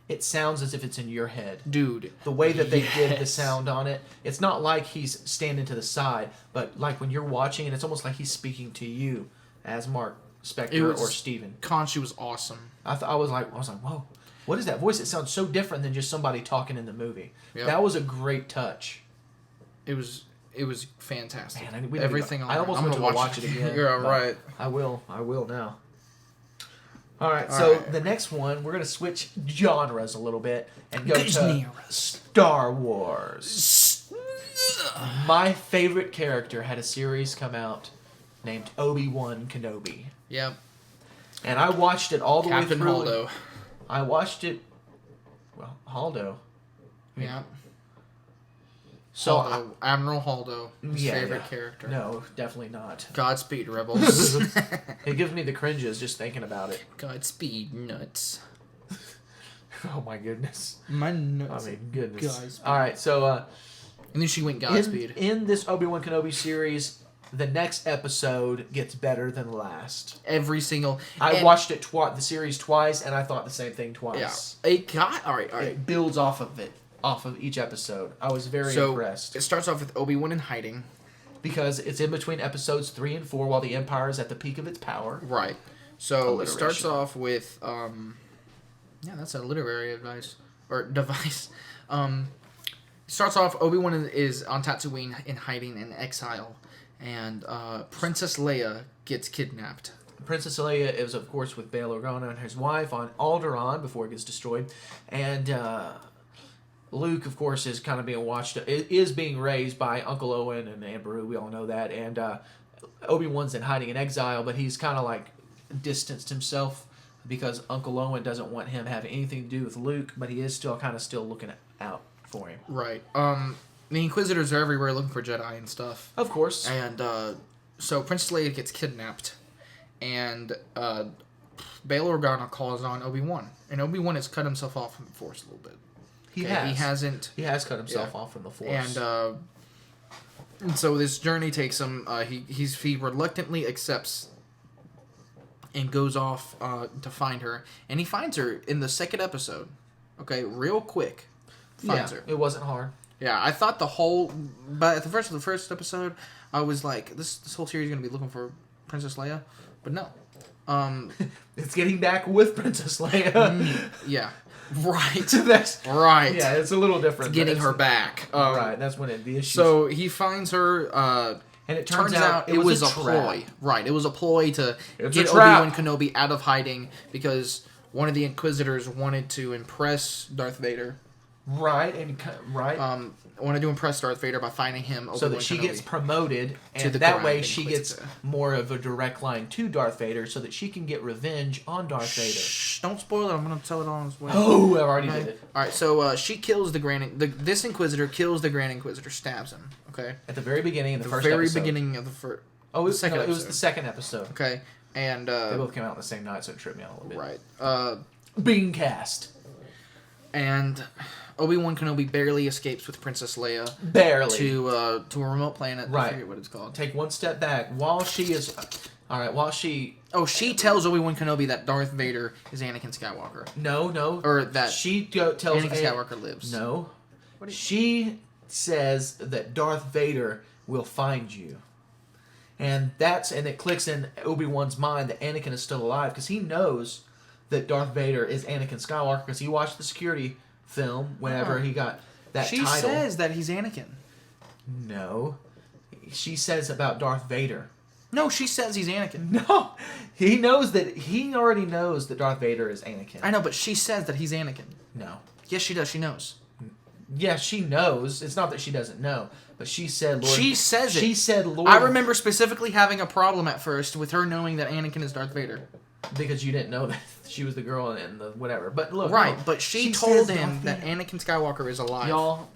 it sounds as if it's in your head. Dude. The way that they did the sound on it, it's not like he's standing to the side, but when you're watching it, it's almost like he's speaking to you as Mark Spector or Steven. Khonshu was awesome. I was like, whoa, what is that voice? It sounds so different than just somebody talking in the movie. Yep. That was a great touch. It was fantastic. Man, everything. I almost want to watch it again. You're all right. I will now. All right, the next one, we're going to switch genres a little bit and go to Star Wars. My favorite character had a series come out named Obi-Wan Kenobi. Yep. And I watched it all the way through. Captain Holdo. I watched it... Well, Holdo. Yeah. So Holdo, Admiral Holdo, his favorite character. No, definitely not. Godspeed, Rebels. It gives me the cringes just thinking about it. Godspeed, nuts. Oh my goodness. My nuts. I mean, goodness. Godspeed. All right, so... and then she went Godspeed. In this Obi-Wan Kenobi series, the next episode gets better than the last. Every single... I watched it the series twice, and I thought the same thing twice. Yeah. All right. It builds off of it. Off of each episode. I was very impressed. It starts off with Obi-Wan in hiding. Because it's in between episodes 3 and 4 while the Empire is at the peak of its power. Right. So it starts off with... that's a literary advice. Or device. It starts off, Obi-Wan is on Tatooine in hiding in exile. And Princess Leia gets kidnapped. Princess Leia is, of course, with Bail Organa and his wife on Alderaan before it gets destroyed. And Luke, of course, is kind of being raised by Uncle Owen and Aunt Beru. We all know that. And Obi-Wan's hiding in exile, but he's kind of like distanced himself because Uncle Owen doesn't want him having anything to do with Luke, but he is still looking out for him. Right. The Inquisitors are everywhere looking for Jedi and stuff. Of course. And so Princess Leia gets kidnapped, and Bail Organa calls on Obi-Wan, and Obi-Wan has cut himself off from the Force a little bit. He has cut himself off from the Force. And so this journey takes him. He reluctantly accepts and goes off to find her, and he finds her in the second episode. Okay, real quick, finds her. It wasn't hard. Yeah, I thought but at the first episode, I was like, this whole series is gonna be looking for Princess Leia, but no. It's getting back with Princess Leia. Yeah. Right. That's right. Yeah, it's a little different. It's getting her back. Right. That's when the issue. So he finds her. And it turns out it was a ploy. Right. It was a ploy to get Obi-Wan Kenobi out of hiding because one of the Inquisitors wanted to impress Darth Vader. Right. Wanted to impress Darth Vader by finding him Obi-Wan so that she Kenobi gets promoted, and that way she gets more of a direct line to Darth Vader, so that she can get revenge on Darth Vader. Shh! Don't spoil it. I'm going to tell it on his way. Oh, I already did it. All right. So she kills this Inquisitor kills the Grand Inquisitor, stabs him. Okay. At the very beginning of the first very episode. beginning of the first. Oh, it was the second episode. Okay. And they both came out on the same night, so it tripped me out a little bit. Right. BeanCast. And Obi-Wan Kenobi barely escapes with Princess Leia. Barely. To a remote planet. Right. I forget what it's called. Take one step back. While she is... Oh, she tells Obi-Wan Kenobi that Darth Vader is Anakin Skywalker. No. Or that she tells Anakin Skywalker lives. No. She says that Darth Vader will find you. And it clicks in Obi-Wan's mind that Anakin is still alive, because he knows that Darth Vader is Anakin Skywalker, because he watched the security film whenever he got that title. She says that he's Anakin. No. She says about Darth Vader. No, she says he's Anakin. No. He already knows that Darth Vader is Anakin. I know, but she says that he's Anakin. No. Yes, she does. She knows. Yeah, she knows. It's not that she doesn't know, but she said Lord... She says it. She said Lord... I remember specifically having a problem at first with her knowing that Anakin is Darth Vader. Because you didn't know that she was the girl and the whatever. But look, right, no, but she told him that Anakin Skywalker is alive. Y'all,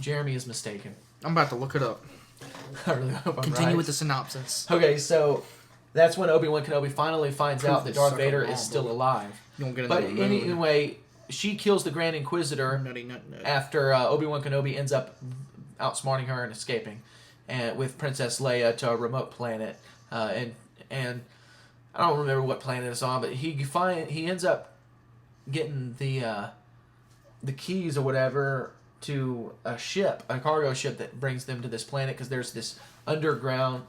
Jeremy is mistaken. I'm about to look it up. I really hope I'm Continue right. with the synopsis. Okay, so that's when Obi-Wan Kenobi finally finds out that Darth Vader is still alive. You won't get but anyway, she kills the Grand Inquisitor after Obi-Wan Kenobi ends up outsmarting her and escaping, and with Princess Leia to a remote planet, and I don't remember what planet it's on, but he ends up getting the keys or whatever to a cargo ship that brings them to this planet, because there's this underground.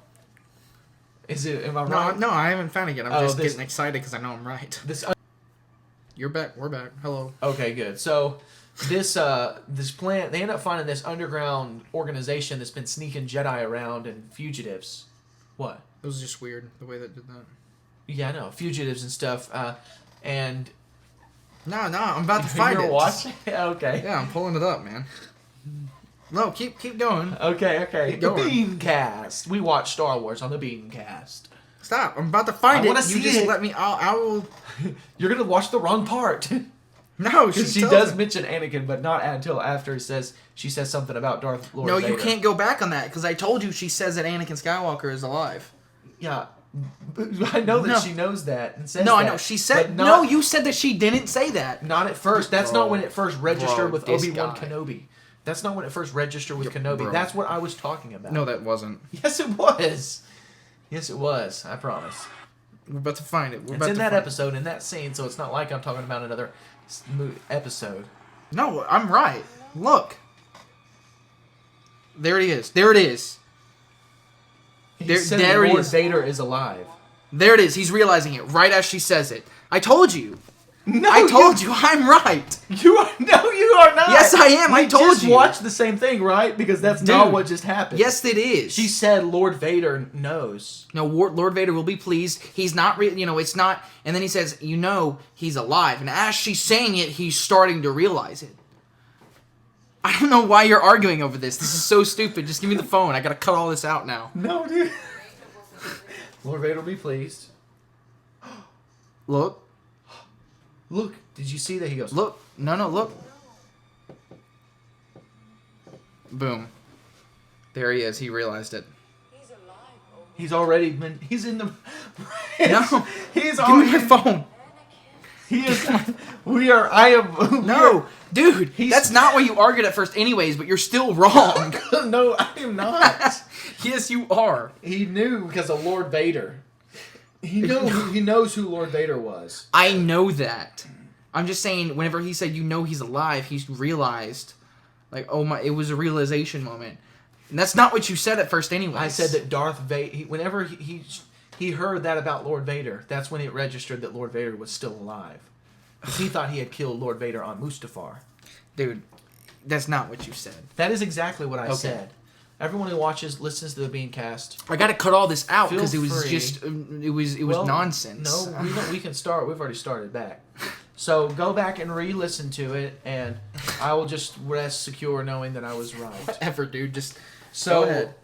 Am I right? No, I haven't found it yet. I'm just getting excited because I know I'm right. You're back. We're back. Hello. Okay, good. So this planet, they end up finding this underground organization that's been sneaking Jedi around and fugitives. What? It was just weird the way that did that. Yeah, I know. Fugitives and stuff. And... No, I'm about to find it. You're watching? Okay. Yeah, I'm pulling it up, man. No, keep going. Okay. Keep The going. BeanCast. We watch Star Wars on the BeanCast. Stop. I'm about to find it. You just let me... I will... You're going to watch the wrong part. No, because she does mention Anakin, but not until after she says something about Lord Vader. You can't go back on that, because I told you she says that Anakin Skywalker is alive. Yeah. I know that she knows that and says No, that, I know. She said... No, you said that she didn't say that. Not at first. That's not when it first registered with Obi-Wan guy. Kenobi. That's not when it first registered with Kenobi. Bro. That's what I was talking about. No, that wasn't. Yes, it was. Yes, it was. I promise. We're about to find it. It's in that episode, in that scene, so it's not like I'm talking about another episode. No, I'm right. Look. There it is. There it is. There Lord Vader is alive. There it is. He's realizing it right as she says it. I told you. No, I told you I'm right. You are not. Yes, I am. I told just you. watched the same thing, right? Because that's not Dude. what just happened. Yes, it is. She said Lord Vader knows. No, Lord Vader will be pleased. He's not, it's not. And then he says, he's alive. And as she's saying it, he's starting to realize it. I don't know why you're arguing over this. This is so stupid. Just give me the phone. I gotta cut all this out now. No, dude. Lord Vader will be pleased. Look. Look, did you see that? He goes, Look. No, look. Boom. There he is. He realized it. He's already been. He's in the. No. He's Give already. me my phone. He is. We are. I am. No. Dude, that's not why you argued at first anyways, but you're still wrong. No, I am not. Yes, you are. He knew because of Lord Vader. He knows who Lord Vader was. I know that. I'm just saying, whenever he said, he's alive, he's realized, like, oh my, it was a realization moment. And that's not what you said at first anyway. I said that Darth Vader, whenever he heard that about Lord Vader, that's when it registered that Lord Vader was still alive. Because he thought he had killed Lord Vader on Mustafar. Dude, that's not what you said. That is exactly what I said. Everyone who listens to the BeanCast. I gotta cut all this out because it was free. just it was nonsense. No, we can start. We've already started back. So go back and re-listen to it, and I will just rest secure knowing that I was right. Whatever, dude. Just so. Go ahead.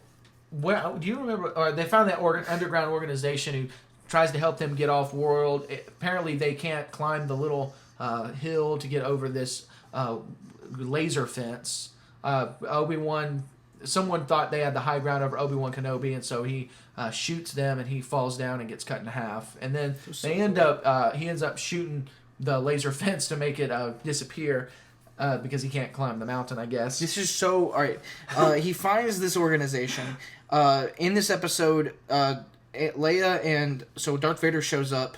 Well, do you remember? Or they found that underground organization who tries to help them get off world. Apparently, they can't climb the little hill to get over this laser fence. Obi-Wan. Someone thought they had the high ground over Obi-Wan Kenobi, and so he shoots them, and he falls down and gets cut in half. And then he ends up shooting the laser fence to make it disappear because he can't climb the mountain, I guess. This is so... Alright. He finds this organization. In this episode, Leia and... So Darth Vader shows up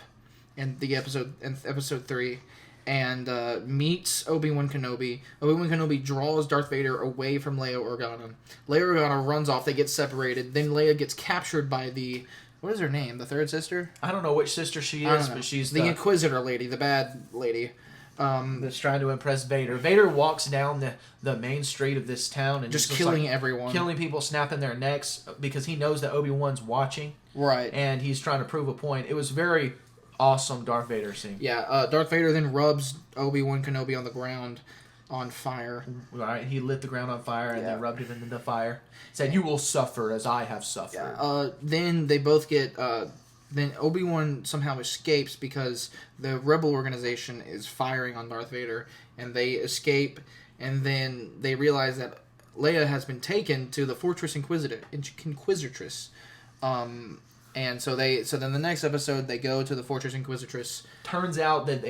in episode 3 and meets Obi-Wan Kenobi. Obi-Wan Kenobi draws Darth Vader away from Leia Organa. Leia Organa runs off. They get separated. Then Leia gets captured by the... What is her name? The third sister? I don't know which sister she is, but she's the Inquisitor lady, the bad lady. That's trying to impress Vader. Vader walks down the main street of this town and just killing everyone. Killing people, snapping their necks, because he knows that Obi-Wan's watching. Right. And he's trying to prove a point. It was very... awesome Darth Vader scene. Yeah, Darth Vader then rubs Obi-Wan Kenobi on the ground on fire. Right, he lit the ground on fire and then rubbed him into the fire. Said, "You will suffer as I have suffered." Yeah. Then they both get... then Obi-Wan somehow escapes because the rebel organization is firing on Darth Vader, and they escape, and then they realize that Leia has been taken to the Fortress Inquisitress. And so then the next episode they go to the Fortress Inquisitress. Turns out that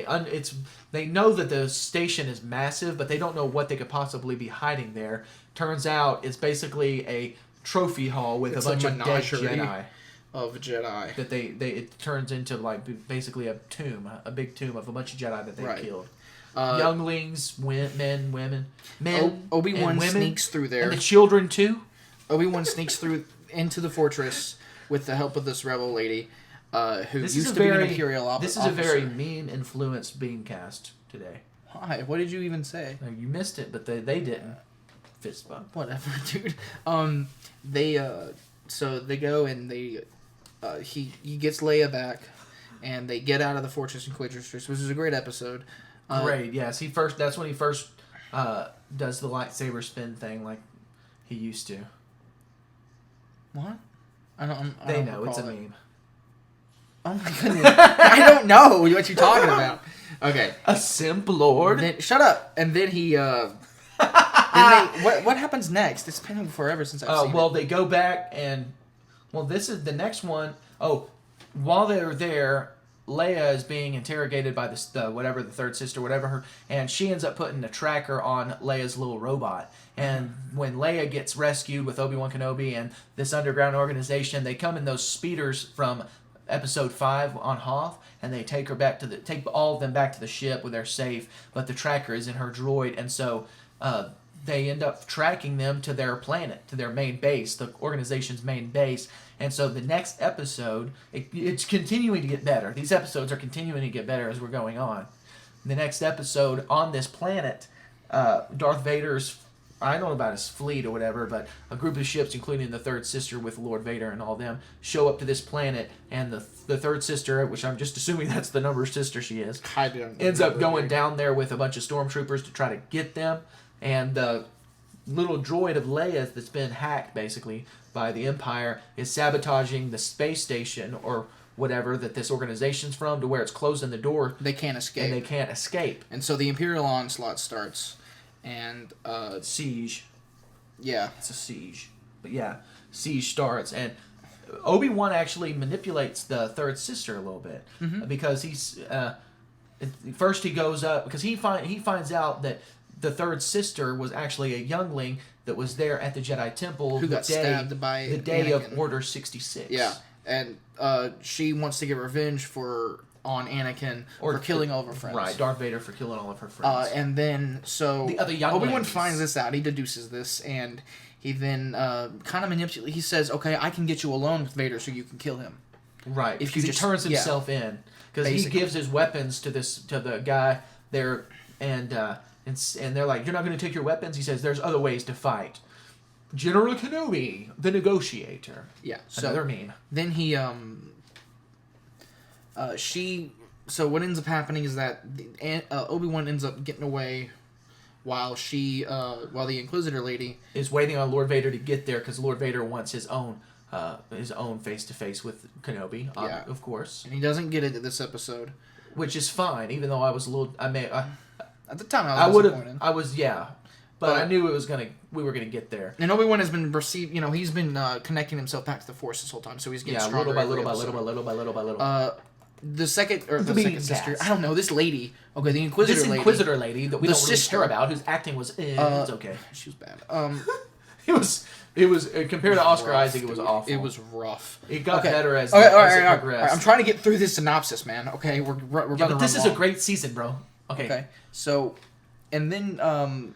they know that the station is massive, but they don't know what they could possibly be hiding there. Turns out it's basically a trophy hall with a bunch of dead Jedi. Of Jedi. That it turns into like basically a big tomb of a bunch of Jedi that they killed. Younglings, men, women. Obi-Wan sneaks through there. And the children too? Obi-Wan sneaks through into the fortress with the help of this rebel lady, who used to be an Imperial officer. This is a very meme-influenced BeanCast today. Why? What did you even say? You missed it, but they didn't. Fist bump. Whatever, dude. So they go and they, he gets Leia back, and they get out of the Fortress Inquisitress, which is a great episode. Great, yes. That's when he first does the lightsaber spin thing like he used to. What? I don't know. It's a meme. Oh my goodness. I don't know what you're talking about. Okay. A simp lord. Shut up. And then he... what happens next? It's been forever since I've seen it. They go back and... Well, this is the next one. Oh, while they're there, Leia is being interrogated by the third sister, whatever her... And she ends up putting a tracker on Leia's little robot. And when Leia gets rescued with Obi-Wan Kenobi and this underground organization, they come in those speeders from Episode 5 on Hoth, and they take all of them back to the ship where they're safe. But the tracker is in her droid, and so they end up tracking them to their planet, to their main base, the organization's main base. And so the next episode, it's continuing to get better. These episodes are continuing to get better as we're going on. the next episode on this planet, Darth Vader's, I don't know about his fleet or whatever, but a group of ships, including the Third Sister with Lord Vader and all them, show up to this planet, and the Third Sister, which I'm just assuming that's the number sister she is, ends up going down there with a bunch of stormtroopers to try to get them, and the little droid of Leia that's been hacked, basically, by the Empire is sabotaging the space station, or whatever, that this organization's from, to where it's closing the door. They can't escape. And they can't escape. And so the Imperial onslaught starts. And siege. Yeah, it's a siege. But yeah, siege starts, and Obi-Wan actually manipulates the Third Sister a little bit, because he's first he goes up because he finds out that the Third Sister was actually a youngling that was there at the Jedi Temple who got stabbed by the day Anakin. of Order 66. Yeah, and she wants to get revenge on Anakin for killing all of her friends. Right, Darth Vader for killing all of her friends. And then, so the other younglings. Obi-Wan finds this out. He deduces this, and he then kind of manipulates. He says, "Okay, I can get you alone with Vader, so you can kill him." Right, if he turns himself in, because he gives his weapons to the guy there, and they're like, "You're not going to take your weapons?" He says, "There's other ways to fight." General Kenobi, the negotiator. Yeah, another meme. Then he So what ends up happening is that Obi-Wan ends up getting away while the Inquisitor lady is waiting on Lord Vader to get there, because Lord Vader wants his own face-to-face with Kenobi, of course. And he doesn't get it this episode. Which is fine, even though I was a little... at the time, I was disappointed. But I knew we were gonna get there. And Obi-Wan has been he's been connecting himself back to the Force this whole time, so he's getting stronger. little by little. The second sister, I don't know, this lady. Okay, the Inquisitor lady. This Inquisitor lady that we don't really care about, whose acting was it's okay. She was bad. It was compared to Oscar Isaac, it was awful. It was rough. It got better as it progressed. All right, I'm trying to get through this synopsis, man. Okay, we're about to run this is long. a great season, bro. Okay. So, and then my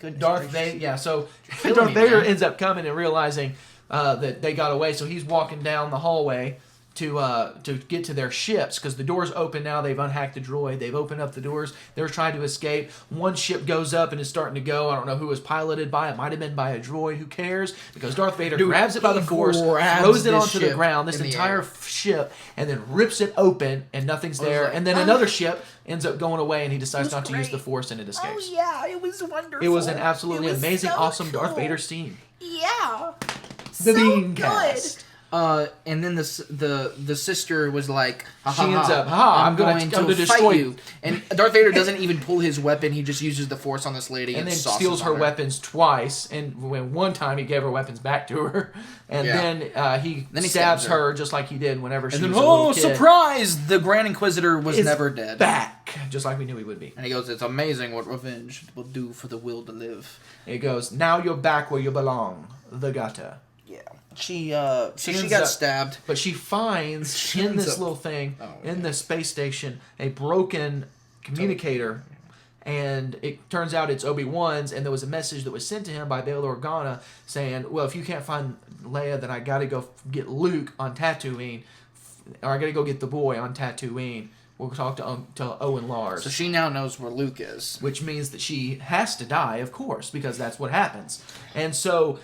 goodness, Darth Vader. So Darth Vader ends up coming and realizing that they got away. So he's walking down the hallway to get to their ships, because the doors open now. They've unhacked the droid. They've opened up the doors. They're trying to escape. One ship goes up and is starting to go. I don't know who was piloted by. It might have been by a droid. Who cares? Because Darth Vader grabs it by the Force, throws it onto the ground, this entire ship, and then rips it open, and nothing's there. And then another ship ends up going away, and he decides not to use the Force, and it escapes. Oh yeah, it was wonderful. It was an absolutely amazing, awesome Darth Vader scene. Yeah. The BeanCast. And then the sister was like, she ends up, I'm going to destroy you. And Darth Vader doesn't even pull his weapon. He just uses the Force on this lady and then steals her weapons twice. And when one time he gave her weapons back to her, and then he stabs her just like he did whenever she was a little kid. Surprise! The Grand Inquisitor was never dead. Back, just like we knew he would be. And he goes, "It's amazing what revenge will do for the will to live." It goes, "Now you're back where you belong, the gutter." Yeah. She got stabbed, but she finds in this little thing in the space station a broken communicator, and it turns out it's Obi-Wan's, and there was a message that was sent to him by Bail Organa saying, "Well, if you can't find Leia, then I got to go get Luke on Tatooine, or I got to go get the boy on Tatooine. We'll talk to Owen Lars." So she now knows where Luke is, which means that she has to die, of course, because that's what happens, and so.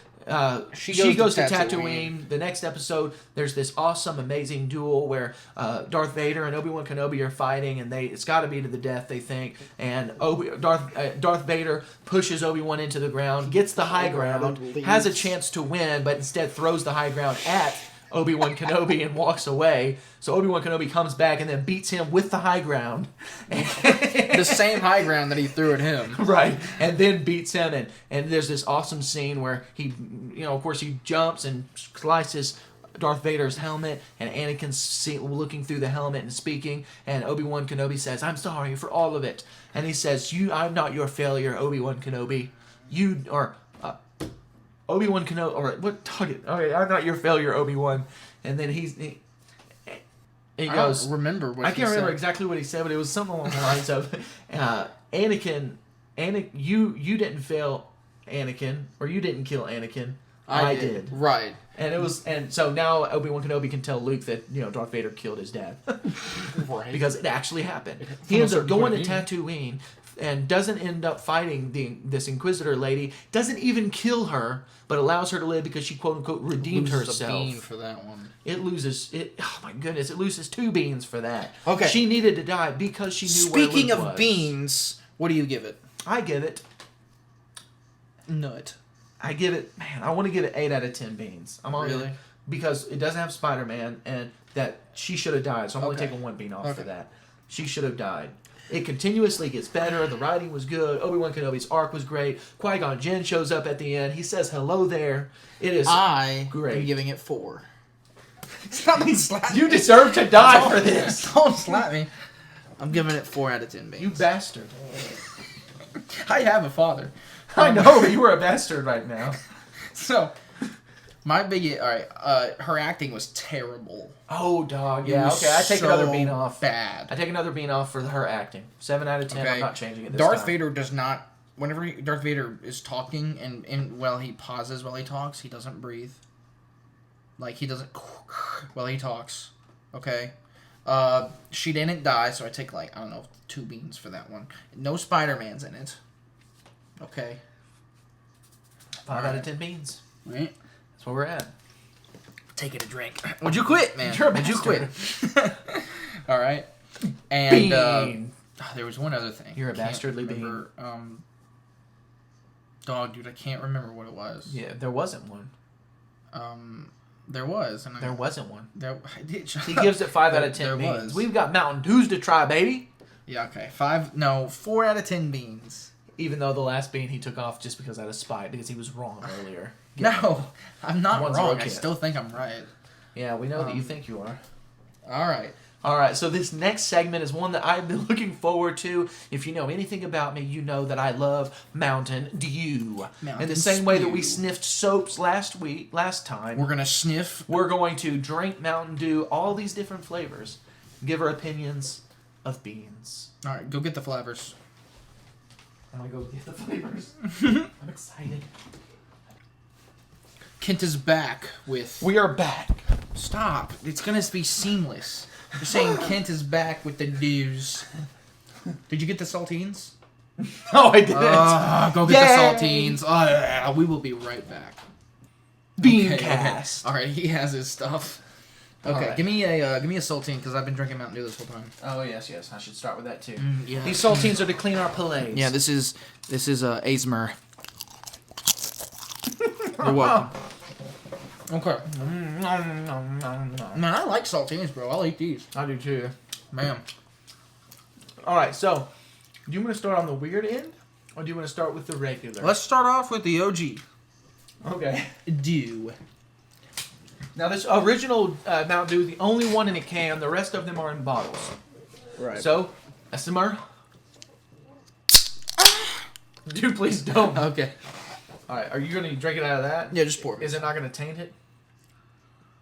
She goes to Tatooine. The next episode, there's this awesome, amazing duel where Darth Vader and Obi-Wan Kenobi are fighting, and it's got to be to the death, they think. And Darth Vader pushes Obi-Wan into the ground, gets the high ground, has a chance to win, but instead throws the high ground at Obi-Wan Kenobi and walks away. So Obi-Wan Kenobi comes back and then beats him with the high ground. The same high ground that he threw at him. Right. And then beats him. And there's this awesome scene where he, of course, he jumps and slices Darth Vader's helmet, and Anakin's looking through the helmet and speaking, and Obi-Wan Kenobi says, "I'm sorry for all of it." And he says, I'm not your failure, Obi-Wan Kenobi. Obi-Wan Kenobi, or what? Okay, I'm not your failure, Obi-Wan. And then he goes. I don't remember what I can't remember exactly what he said, but it was something along the lines of, Anakin, you didn't fail Anakin, or you didn't kill Anakin. I did. Right. And so now Obi-Wan Kenobi can tell Luke that, Darth Vader killed his dad. Right. Because it actually happened. He ends up going to Tatooine and doesn't end up fighting this Inquisitor lady, doesn't even kill her, but allows her to live because she quote-unquote redeemed herself. A bean for that one. It loses 2 beans for that. Okay. She needed to die because she knew where Luke was. Speaking of beans, what do you give it? I give it, Nut. I want to give it 8 out of 10 beans. I'm on Really? Because it doesn't have Spider-Man, and that she should have died, so I'm only Okay. taking 1 bean off for that. She should have died. It continuously gets better. The writing was good. Obi-Wan Kenobi's arc was great. Qui-Gon Jinn shows up at the end. He says hello there. It is great. I'm giving it 4. Stop me slapping. You deserve to die for this. Don't slap me. I'm giving it 4 out of 10 beans. You bastard. I have a father. I know, but you were a bastard right now. So, my big... Alright, her acting was terrible. Oh, dog. It Yeah, was okay. I take so another bean off. bad. I take another bean off for her acting. 7 out of 10. Okay. I'm not changing it this Darth time. Vader does not... Whenever Darth Vader is talking and while he pauses while he talks, he doesn't breathe. Like, he doesn't... while he talks. Okay? She didn't die, so I take, 2 beans for that one. No Spider-Man's in it. Okay? 5 out of 10 beans. Right? That's where we're at. Taking a drink. Would you quit, man? You're a Would you quit? All right. And Bean. there was one other thing. You're a Can't bastardly remember, dog, dude, I can't remember what it was. Yeah, there wasn't one. There was. And There wasn't one. I did. He gives it 5 out of 10 There beans. was. We've got Mountain Dews to try, baby. Yeah, okay. 4 out of 10 beans. Even though the last bean he took off just because out of spite, because he was wrong earlier. No, I'm not One's wrong. okay. I still think I'm right. Yeah, we know that you think you are. All right. All right, so this next segment is one that I've been looking forward to. If you know anything about me, you know that I love Mountain Dew. In the same way that we sniffed soaps last time, We're going to sniff. we're going to drink Mountain Dew, all these different flavors, give our opinions of beans. All right, go get the flavors. I'm going to go get the flavors. I'm excited. Kent is back with... We are back. Stop. It's going to be seamless. You're saying Kent is back with the news. Did you get the saltines? No, I didn't. Go get Yay! the saltines. We will be right back. BeanCast. All right, he has his stuff. Okay, All right. give me a saltine because I've been drinking Mountain Dew this whole time. Oh, yes. I should start with that, too. Yeah. These saltines are to clean our palates. Yeah, this is Asmer. You're welcome. Okay. Man, I like saltines, bro. I'll eat these. I do, too. Man. All right, so, do you want to start on the weird end, or do you want to start with the regular? Let's start off with the OG. Okay. Dew. Now, this original Mountain Dew, the only one in a can. The rest of them are in bottles. Right. So, SMR. Dude, please don't. Okay. All right, are you going to drink it out of that? Yeah, just pour it. Is it not going to taint it?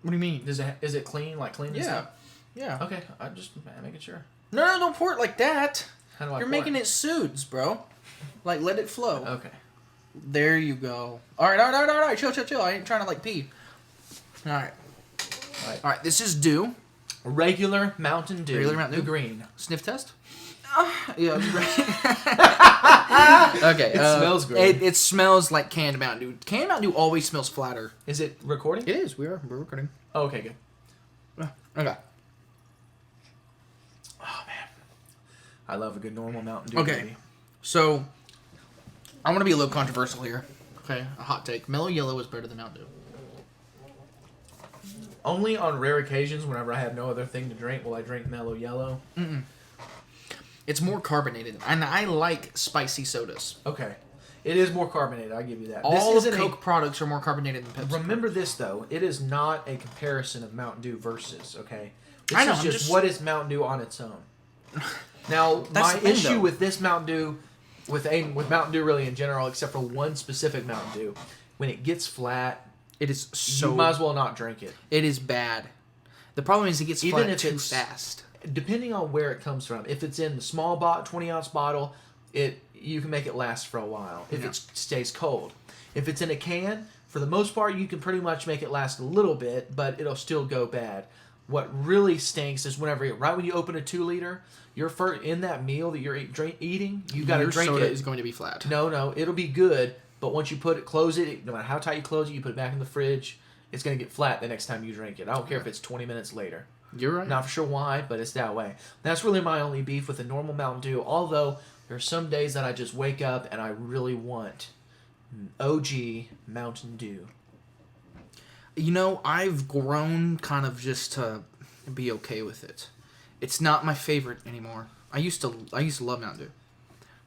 What do you mean? Is it clean, like clean and Yeah. stuff? Yeah. Okay, I'm just making sure. No, don't pour it like that. How do I You're pour making it suds, bro. Like, let it flow. Okay. There you go. All right. Chill. I ain't trying to, pee. All right. This is Dew. Regular Mountain Dew. Regular Mountain The Dew? green. Sniff test? Yeah. Okay. It smells great. It smells like canned Mountain Dew. Canned Mountain Dew always smells flatter. Is it recording? It is. We're recording. Oh, okay, good. Okay. Oh, man. I love a good normal Mountain Dew. Okay. Baby. So, I want to be a little controversial here. Okay, a hot take. Mellow Yellow is better than Mountain Dew. Only on rare occasions, whenever I have no other thing to drink, will I drink Mellow Yellow. It's more carbonated, and I like spicy sodas. Okay. It is more carbonated, I'll give you that. All this of isn't Coke products are more carbonated than Pepsi. Remember this, though. It is not a comparison of Mountain Dew versus, okay? This I know, is I'm just just- what is Mountain Dew on its own. Now, That's my the thing, issue though. with this Mountain Dew, with Mountain Dew really in general, except for one specific Mountain Dew, when it gets flat, It is so... you might as well not drink it. It is bad. The problem is it gets Even flat if too it's- fast. Depending on where it comes from. If it's in the small 20-ounce bottle, you can make it last for a while if Yeah. it stays cold. If it's in a can, For the most part, you can pretty much make it last a little bit, but it'll still go bad. What really stinks is right when you open a 2-liter, in that meal that you're eating, you got to drink soda it. is going to be flat. No, it'll be good. But once you close it, no matter how tight you close it, you put it back in the fridge, it's going to get flat the next time you drink it. I don't care if it's 20 minutes later. You're right. Not for sure why, but it's that way. That's really my only beef with the normal Mountain Dew. Although there are some days that I just wake up and I really want OG Mountain Dew. You know, I've grown kind of just to be okay with it. It's not my favorite anymore. I used to love Mountain Dew.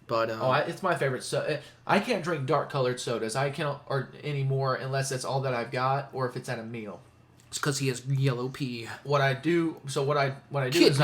But it's my favorite. So I can't drink dark colored sodas. I can't anymore unless that's all that I've got, or if it's at a meal. It's because he has yellow pea. What I do is I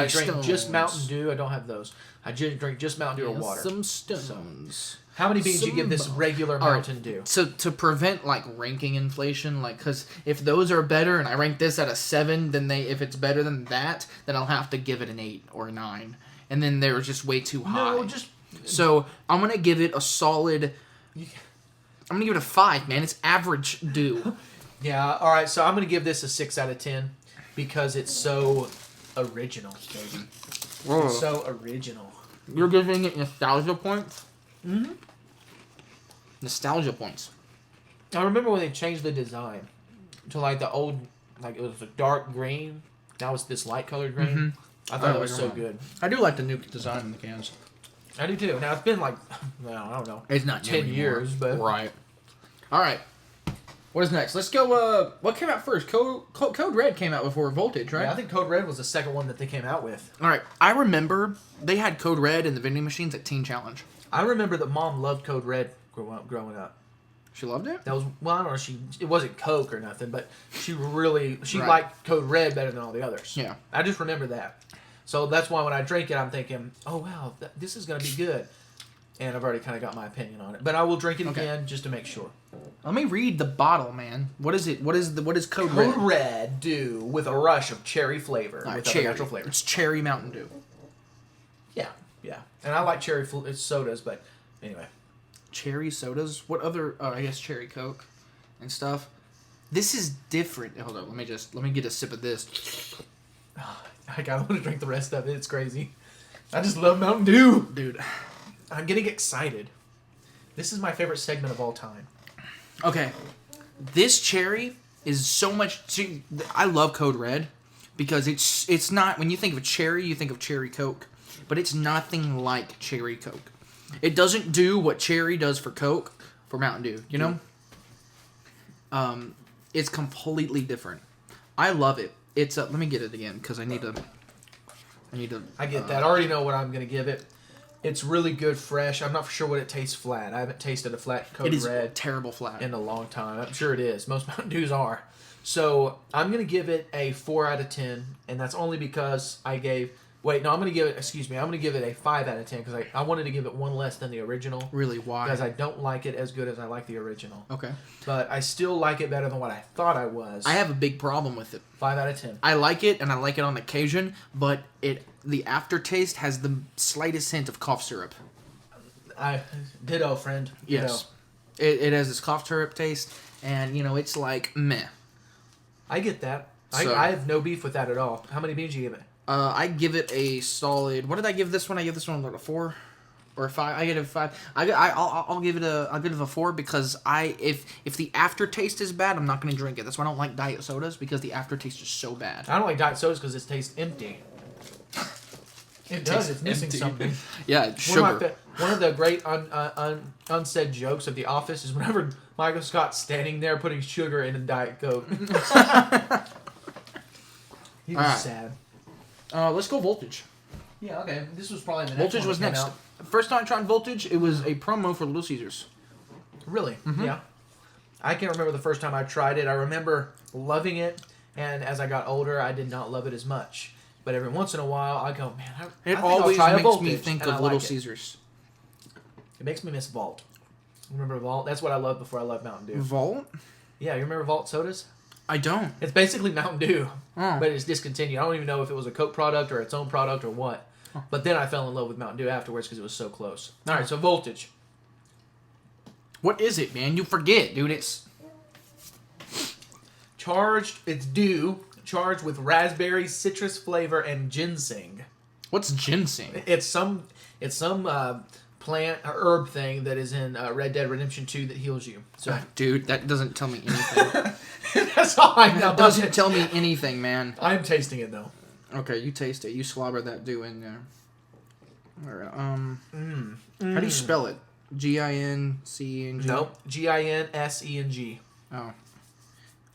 drink just Mountain Dew. I don't have those. I just drink just Mountain Dew or water. Some stones. How many beans do you give this regular Mountain Dew? So to prevent like ranking inflation, like because if those are better and I rank this at a 7, then if it's better than that, then I'll have to give it an 8 or a 9, and then they're just way too high. No, just. So I'm gonna give it a solid. I'm gonna give it a 5, man. It's average Dew. Yeah. All right. So I'm gonna give this a 6 out of 10 because it's so original, baby. Whoa. It's so original. You're giving it nostalgia points. Mm-hmm. Nostalgia points. I remember when they changed the design to like the old, like it was a dark green. Now it's this light colored green. Mm-hmm. I thought it was so good. I do like the new design in the cans. I do too. Now it's been like, well, I don't know. It's not 10 years, but right. All right. What is next? Let's go. What came out first? Code Red came out before Voltage, right? Yeah, I think Code Red was the second one that they came out with. All right. I remember they had Code Red in the vending machines at Teen Challenge. I remember that Mom loved Code Red growing up. She loved it? That was, well, I don't know. It wasn't Coke or nothing, but she Right. liked Code Red better than all the others. Yeah. I just remember that. So that's why when I drink it, I'm thinking, oh, wow, this is going to be good. And I've already kind of got my opinion on it. But I will drink it again just to make sure. Let me read the bottle, man. What is it? What is Code Code Red? Red Dew with a rush of cherry flavor. All right, with cherry. other natural flavors. It's cherry Mountain Dew. Yeah. And I like cherry sodas, but anyway. Cherry sodas? What other... I guess cherry Coke and stuff. This is different. Hold on. Let me get a sip of this. I want to drink the rest of it. It's crazy. I just love Mountain Dew. Dude. I'm getting excited. This is my favorite segment of all time. Okay. This cherry is so much... See, I love Code Red because it's not... When you think of cherry, you think of cherry Coke. But it's nothing like cherry Coke. It doesn't do what cherry does for Coke for Mountain Dew, you know? It's completely different. I love it. It's let me get it again because I need to. I get that. I already know what I'm going to give it. It's really good fresh. I'm not for sure what it tastes flat. I haven't tasted a flat Code Red terrible flat in a long time. I'm sure it is. Most Mountain Dews are. So I'm going to give it a 4 out of 10, and that's only because I gave... Wait, no, I'm going to give it a 5 out of 10 because I wanted to give it one less than the original. Really? Why? Because I don't like it as good as I like the original. Okay. But I still like it better than what I thought I was. I have a big problem with it. 5 out of 10. I like it, and I like it on occasion, but the aftertaste has the slightest hint of cough syrup. Ditto, friend. Ditto. Yes. It has this cough syrup taste, and, it's like, meh. I get that. So- I have no beef with that at all. How many beans do you give it? I give it a solid... What did I give this one? I give this one like a 4 or a 5. I give it a 5. I'll give it a 4 because if the aftertaste is bad, I'm not going to drink it. That's why I don't like diet sodas because the aftertaste is so bad. I don't like diet sodas because it tastes empty. It does. It's missing something. Yeah, it's sugar. One of the great unsaid jokes of The Office is whenever Michael Scott's standing there putting sugar in a Diet Coke. He was sad. Let's go Voltage. Yeah, okay. This was probably the next Voltage one was that came next. out. First time I tried Voltage, it was a promo for Little Caesars. Really? Mm-hmm. Yeah. I can't remember the first time I tried it. I remember loving it, and as I got older, I did not love it as much. But every once in a while, I go, man, I think always I'll try a makes me Voltage, think and of I Little like it. Caesars. It makes me miss Vault. Remember Vault? That's what I loved before I loved Mountain Dew. Vault? Yeah, you remember Vault sodas? I don't. It's basically Mountain Dew, Oh. but it's discontinued. I don't even know if it was a Coke product or its own product or what. But then I fell in love with Mountain Dew afterwards because it was so close. All right, so Voltage. What is it, man? You forget, dude. It's charged with raspberry, citrus flavor, and ginseng. What's ginseng? It's some plant or herb thing that is in Red Dead Redemption 2 that heals you. So Dude, that doesn't tell me anything. that's all I know. That doesn't tell me anything, man. I'm tasting it though. Okay, you taste it. You slobber that dew in there. All right, how do you spell it? G-I-N-C-E-N-G? Nope. Ginseng. Oh.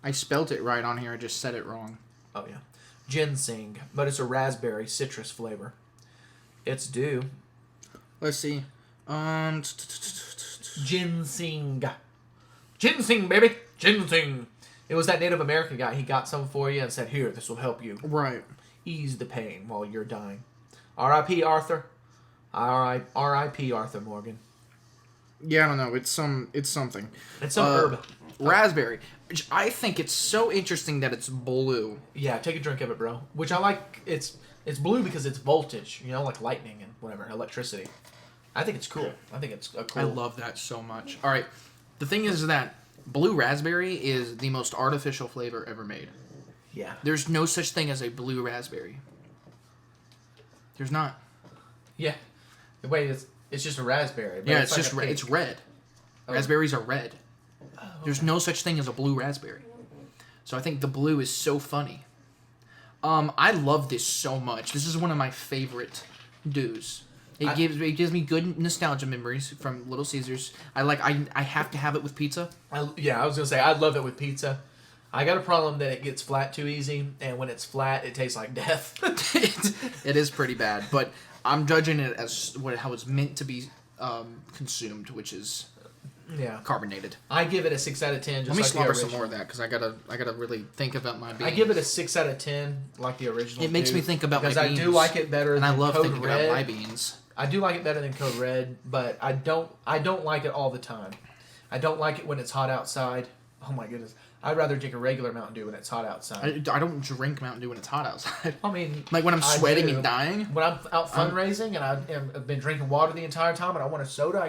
I spelt it right on here. I just said it wrong. Oh yeah. Ginseng, but it's a raspberry citrus flavor. It's due. Let's see. Ginseng. Ginseng, baby. Ginseng. It was that Native American guy. He got some for you and said, "Here, this will help you Right. ease the pain while you're dying." R.I.P. Arthur. R.I.P. Arthur Morgan. Yeah, I don't know. It's something. It's some herb. Raspberry. Which I think it's so interesting that it's blue. Yeah, take a drink of it, bro. Which I like. It's blue because it's voltage, like lightning and whatever, electricity. I think it's cool. I think it's a cool. I love that so much. All right. The thing is that blue raspberry is the most artificial flavor ever made. Yeah. There's no such thing as a blue raspberry. There's not. Yeah. Wait, it's just a raspberry. But Yeah, it's like just a red. pink. It's red. Oh. Raspberries are red. Oh, There's okay. no such thing as a blue raspberry. So I think the blue is so funny. I love this so much. This is one of my favorite dews. It gives me good nostalgia memories from Little Caesars. I have to have it with pizza. I was gonna say I love it with pizza. I got a problem that it gets flat too easy, and when it's flat, it tastes like death. It is pretty bad, but I'm judging it as how it's meant to be consumed, which is Yeah. carbonated. I give it a 6 out of 10. Just Let me like slobber the some original. more of that because I gotta really think about my beans. I give it a 6 out of 10, like the original. It makes me think about my because I beans. do like it better and than I love Code thinking Red. about my beans. I do like it better than Code Red, but I don't like it all the time. I don't like it when it's hot outside. Oh my goodness. I'd rather drink a regular Mountain Dew when it's hot outside. I don't drink Mountain Dew when it's hot outside. I mean, Like when I'm I sweating do. and dying. When I'm out fundraising and I've been drinking water the entire time and I want a soda, I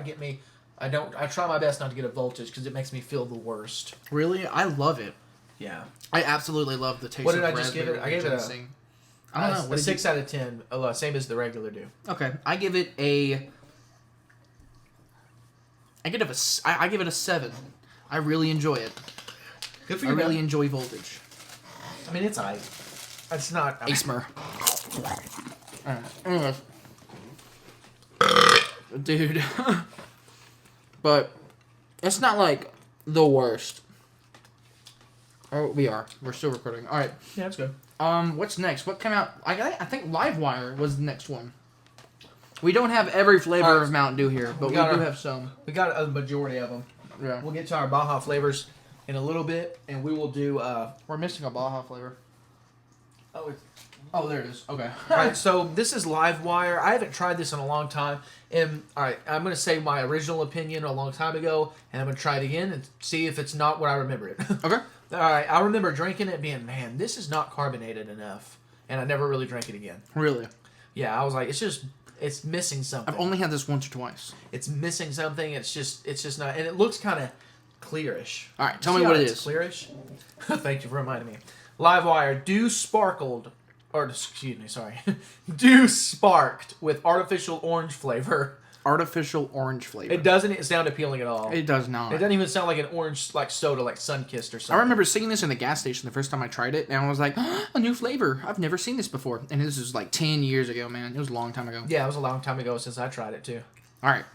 try my best not to get a voltage because it makes me feel the worst. Really, I love it. Yeah. I absolutely love the taste. What did of I just give it? raspberry I gave it a- ginseng. I don't know. A What did 6 out of 10. Same as the regular Dew. Okay, I give it a 7. I really enjoy it. Good for I you. really man. enjoy voltage. I mean, it's aight. It's not. Asmer. Anyways. Dude. But it's not like the worst. Oh, we're still recording. All right. Yeah, it's good. What's next? What came out? I think Livewire was the next one. We don't have every flavor of Mountain Dew here, but we do have some. We got a majority of them. Yeah. We'll get to our Baja flavors in a little bit, and we will do. We're missing a Baja flavor. Oh, there it is. Okay. Right, so this is Livewire. I haven't tried this in a long time. And, alright, I'm going to say my original opinion a long time ago, and I'm going to try it again and see if it's not what I remember it. Okay. Alright, I remember drinking it being, man, this is not carbonated enough. And I never really drank it again. Really? Yeah, I was like, it's missing something. I've only had this once or twice. It's missing something. It's just not, and it looks kind of clearish. All right, tell See me how what it it's is. Clearish. Thank you for reminding me. Livewire, Dew sparkled, or excuse me, sorry, Dew sparked with artificial orange flavor. Artificial orange flavor. It doesn't sound appealing at all. It does not. It doesn't even sound like an orange like soda, like Sunkist or something. I remember seeing this in the gas station the first time I tried it, and I was like, a new flavor. I've never seen this before. And this was like 10 years ago, man. It was a long time ago. Yeah, it was a long time ago since I tried it too. All right.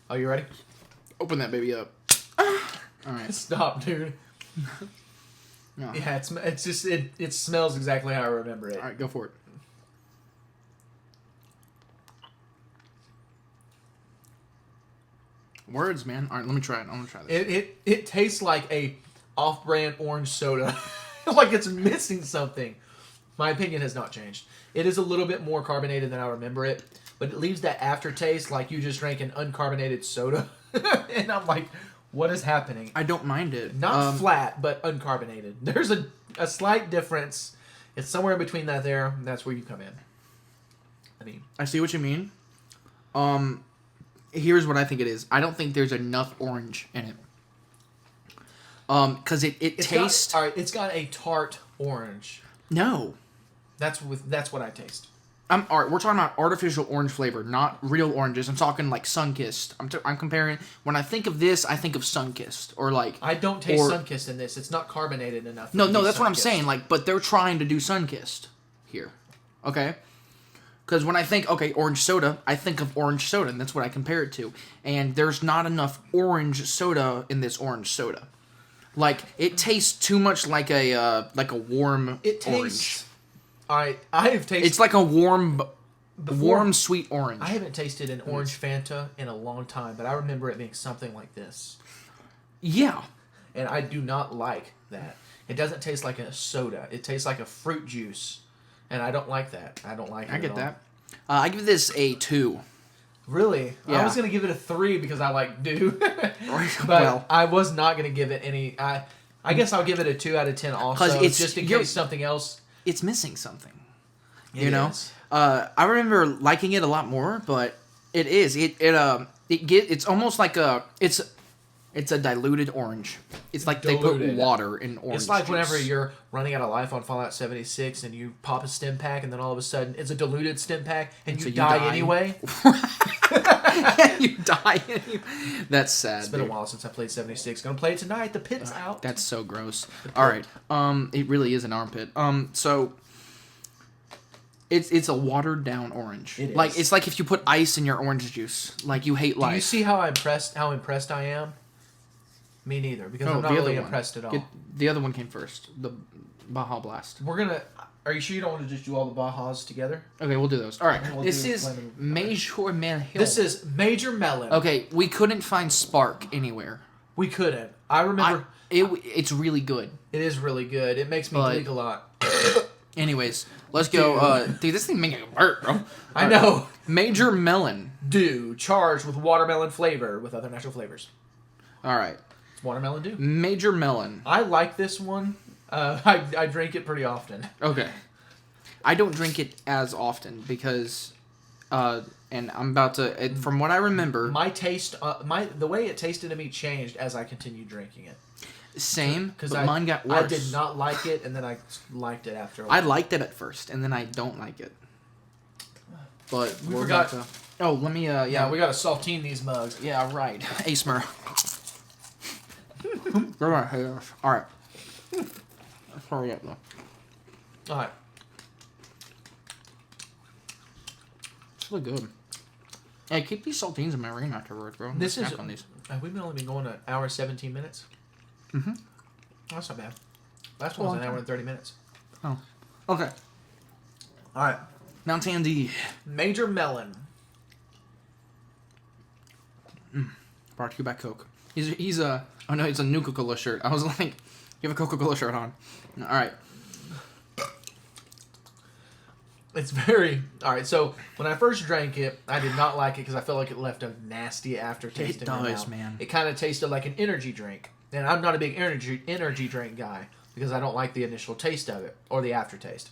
Oh, you ready? Open that baby up. All right. Stop, dude. No. Yeah, it's just it smells exactly how I remember it. All right, go for it. Words, man. All right, let me try it. I'm gonna try this. It tastes like a off-brand orange soda. Like it's missing something. My opinion has not changed. It is a little bit more carbonated than I remember it, but it leaves that aftertaste like you just drank an uncarbonated soda. And I'm like, what is happening? I don't mind it. Not flat, but uncarbonated. There's a slight difference. It's somewhere in between that there. And that's where you come in. I mean, I see what you mean. Here's what I think it is. I don't think there's enough orange in it. Because it tastes... All right, it's got a tart orange. No. That's what I taste. All right, we're talking about artificial orange flavor, not real oranges. I'm talking like Sunkissed. I'm comparing... When I think of this, I think of Sunkissed. Or like... I don't taste Sunkissed in this. It's not carbonated enough. No, that's what I'm saying. Like, but they're trying to do Sunkissed here. Okay? Because when I think, orange soda, I think of orange soda, and that's what I compare it to. And there's not enough orange soda in this orange soda. Like, it tastes too much like a warm orange. I have tasted... It's like a warm, sweet orange. I haven't tasted an orange Fanta in a long time, but I remember it being something like this. Yeah. And I do not like that. It doesn't taste like a soda. It tastes like a fruit juice. And I don't like that. I don't like it I get at all. that. I give this a 2. Really? Yeah. I was going to give it a 3 because I like dew. But Well, I was not going to give it any... I guess I'll give it a 2 out of 10 also, it's just in case something else... it's missing something. It You know? is. I remember liking it a lot more, but it is. It's almost like it's a diluted orange. It's like they put water in orange It's like juice. whenever you're running out of life on Fallout 76 and you pop a stim pack and then all of a sudden it's a diluted stim pack and So you you die die. anyway. You die. That's sad. It's been a while since I played 76. Gonna play it tonight. The pit's out. That's so gross. All right. It really is an armpit. So it's a watered down orange. It is. Like it's like if you put ice in your orange juice. Like you hate life. Do you see how impressed I am? Me neither, because I'm not really impressed at all. The other one came first. The Baja Blast. Are you sure you don't want to just do all the Bajas together? Okay, we'll do those. All right. We'll This do is Lemon. Major Melon. This is Major Melon. Okay, we couldn't find Spark anywhere. We couldn't. I remember. It's really good. It is really good. It makes me drink a lot. Anyways, let's go. Dude, this thing making me burp, bro. I know. Major Melon. Dew, charged with watermelon flavor with other natural flavors. All right. Watermelon dew. Major Melon. I like this one. I drink it pretty often. Okay. I don't drink it as often because, and I'm about to. From what I remember, My taste, the way it tasted to me changed as I continued drinking it. same. Because But mine got worse. I did not like it, and then I liked it after a I while. liked it at first, and then I don't like it. But We we're forgot- about to. Oh, let me. Yeah, we gotta saltine these mugs. Yeah, right. Asmer. All right. Hurry up, though. All right. It's really good. Hey, keep these saltines in my ring afterwards, bro. This is. Snack on these. We've only been going an hour 17 minutes. Mm-hmm. That's not bad. Last one was an hour and 30 minutes. Oh. Okay. All right. Mount Tandy. Major Melon. Brought to you by Coke. He's a. Oh no, it's a new Coca-Cola shirt. I was like, you have a Coca-Cola shirt on. All right. It's very... All right, so when I first drank it, I did not like it because I felt like it left a nasty aftertaste It in my does, mouth. man. It kind of tasted like an energy drink. And I'm not a big energy drink guy because I don't like the initial taste of it or the aftertaste.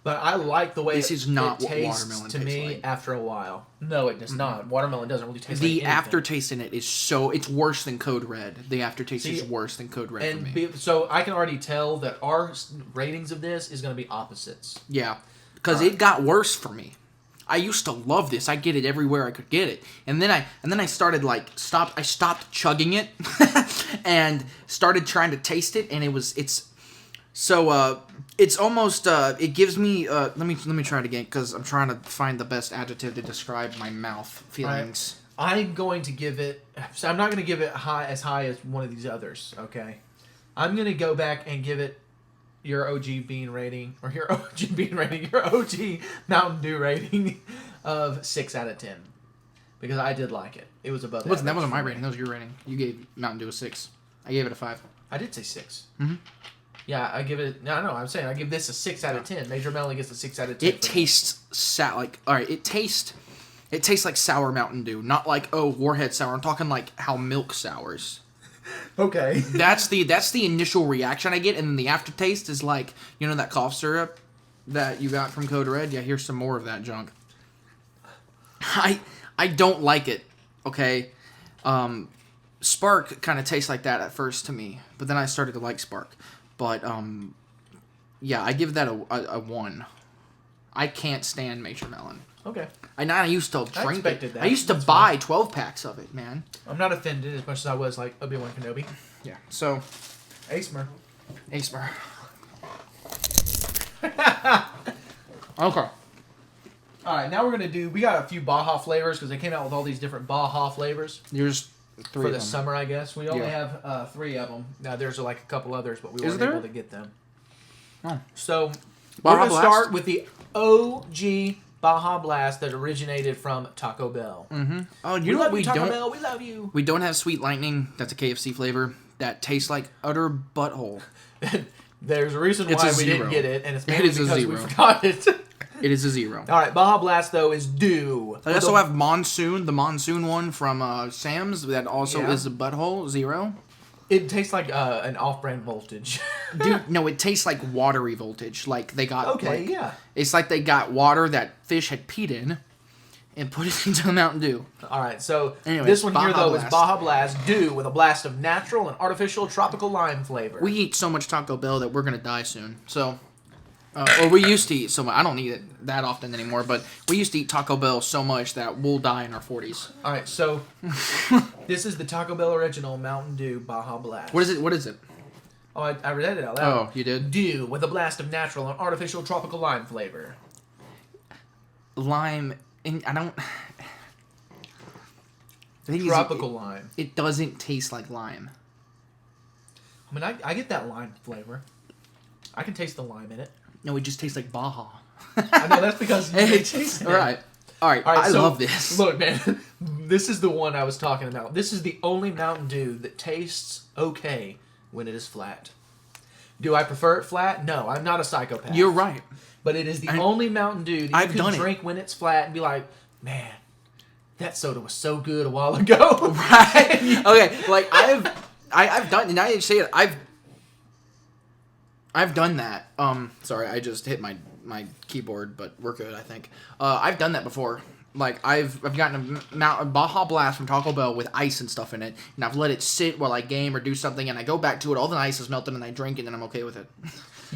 But I like the way This is not it what tastes watermelon to tastes me like. after a while. No, it does not. Watermelon doesn't really taste The like anything. aftertaste in it is so... It's worse than Code Red. The aftertaste is worse than Code Red for me. So I can already tell that our ratings of this is going to be opposites. Yeah. Because it got worse for me. I used to love this. I get it everywhere I could get it. And then I started I stopped chugging it and started trying to taste it, and it's almost it gives me let me try it again because I'm trying to find the best adjective to describe my mouth feelings. I'm going to give it. So I'm not going to give it as high as one of these others. Okay, I'm going to go back and give it your OG bean rating or your OG Mountain Dew rating of 6 out of 10 because I did like it. It was above. That wasn't my rating. That was your rating. You gave Mountain Dew a 6. I gave it a 5. I did say 6. Mm-hmm. Yeah, I give it. No, I'm saying I give this a 6 out of 10. Major Melon gets a 6 out of 10. It tastes all right. It tastes like sour Mountain Dew, not like Warhead sour. I'm talking like how milk sours. Okay. That's the initial reaction I get, and then the aftertaste is like, you know, that cough syrup that you got from Code Red. Yeah, here's some more of that junk. I don't like it. Okay, Spark kind of tastes like that at first to me, but then I started to like Spark. But yeah, I give that a 1. I can't stand Major Melon. Okay. I used to drink it. expected that. I used to That's buy 12 packs of it, man. I'm not offended as much as I was like Obi-Wan Kenobi. Yeah. So, Acemer. Acemer. Okay. All right, now we're gonna do. We got a few Baja flavors because they came out with all these different Baja flavors There's 3 for of the them. summer. I guess we only Yeah. have 3 of them. Now there's like a couple others, but we Is weren't there? able to get them. Oh. So Baja we're gonna Blast? start with the OG Baja Blast that originated from Taco Bell. Mm-hmm. Oh, We you know love what we you, Taco don't? Bell. We love you. We don't have Sweet Lightning. That's a KFC flavor that tastes like utter butthole. There's a reason It's why a we didn't 0. get it, and it's It mainly is a because we 0. forgot it. It is a 0. All right, Baja Blast though is due. I also have Monsoon, the Monsoon one from Sam's. That also Yeah. is a butthole 0. It tastes like an off-brand voltage. Dude, no, it tastes like watery voltage. Like they got. Okay, like, yeah. It's like they got water that fish had peed in, and put it into a Mountain Dew. All right, so Anyways, this one here Baja though is Blast. Baja Blast due with a blast of natural and artificial tropical lime flavor. We eat so much Taco Bell that we're gonna die soon. So, or we used to eat so much. I don't eat it that often anymore, but we used to eat Taco Bell so much that we'll die in our 40s. All right, so this is the Taco Bell original Mountain Dew Baja Blast. What is it? What is it? Oh, I read it out loud. Oh, you did? Due with a blast of natural and artificial tropical lime flavor. Lime. And I don't. The thing is, Tropical lime. It doesn't taste like lime. I mean, I get that lime flavor. I can taste the lime in it. No, it just tastes like Baja. I know that's because you Hey, taste it. all right. I so, love this. Look, man, this is the one I was talking about. This is the only Mountain Dew that tastes okay when it is flat. Do I prefer it flat? No, I'm not a psychopath. You're right. But it is the only Mountain Dew that you I've can done it. drink when it's flat and be like, man, that soda was so good a while ago. Right. Okay. Like I've done, and I say it. I've done that. Sorry, I just hit my keyboard, but we're good, I think. I've done that before. Like I've gotten a Baja Blast from Taco Bell with ice and stuff in it, and I've let it sit while I game or do something, and I go back to it, all the ice is melted, and I drink it, and I'm okay with it.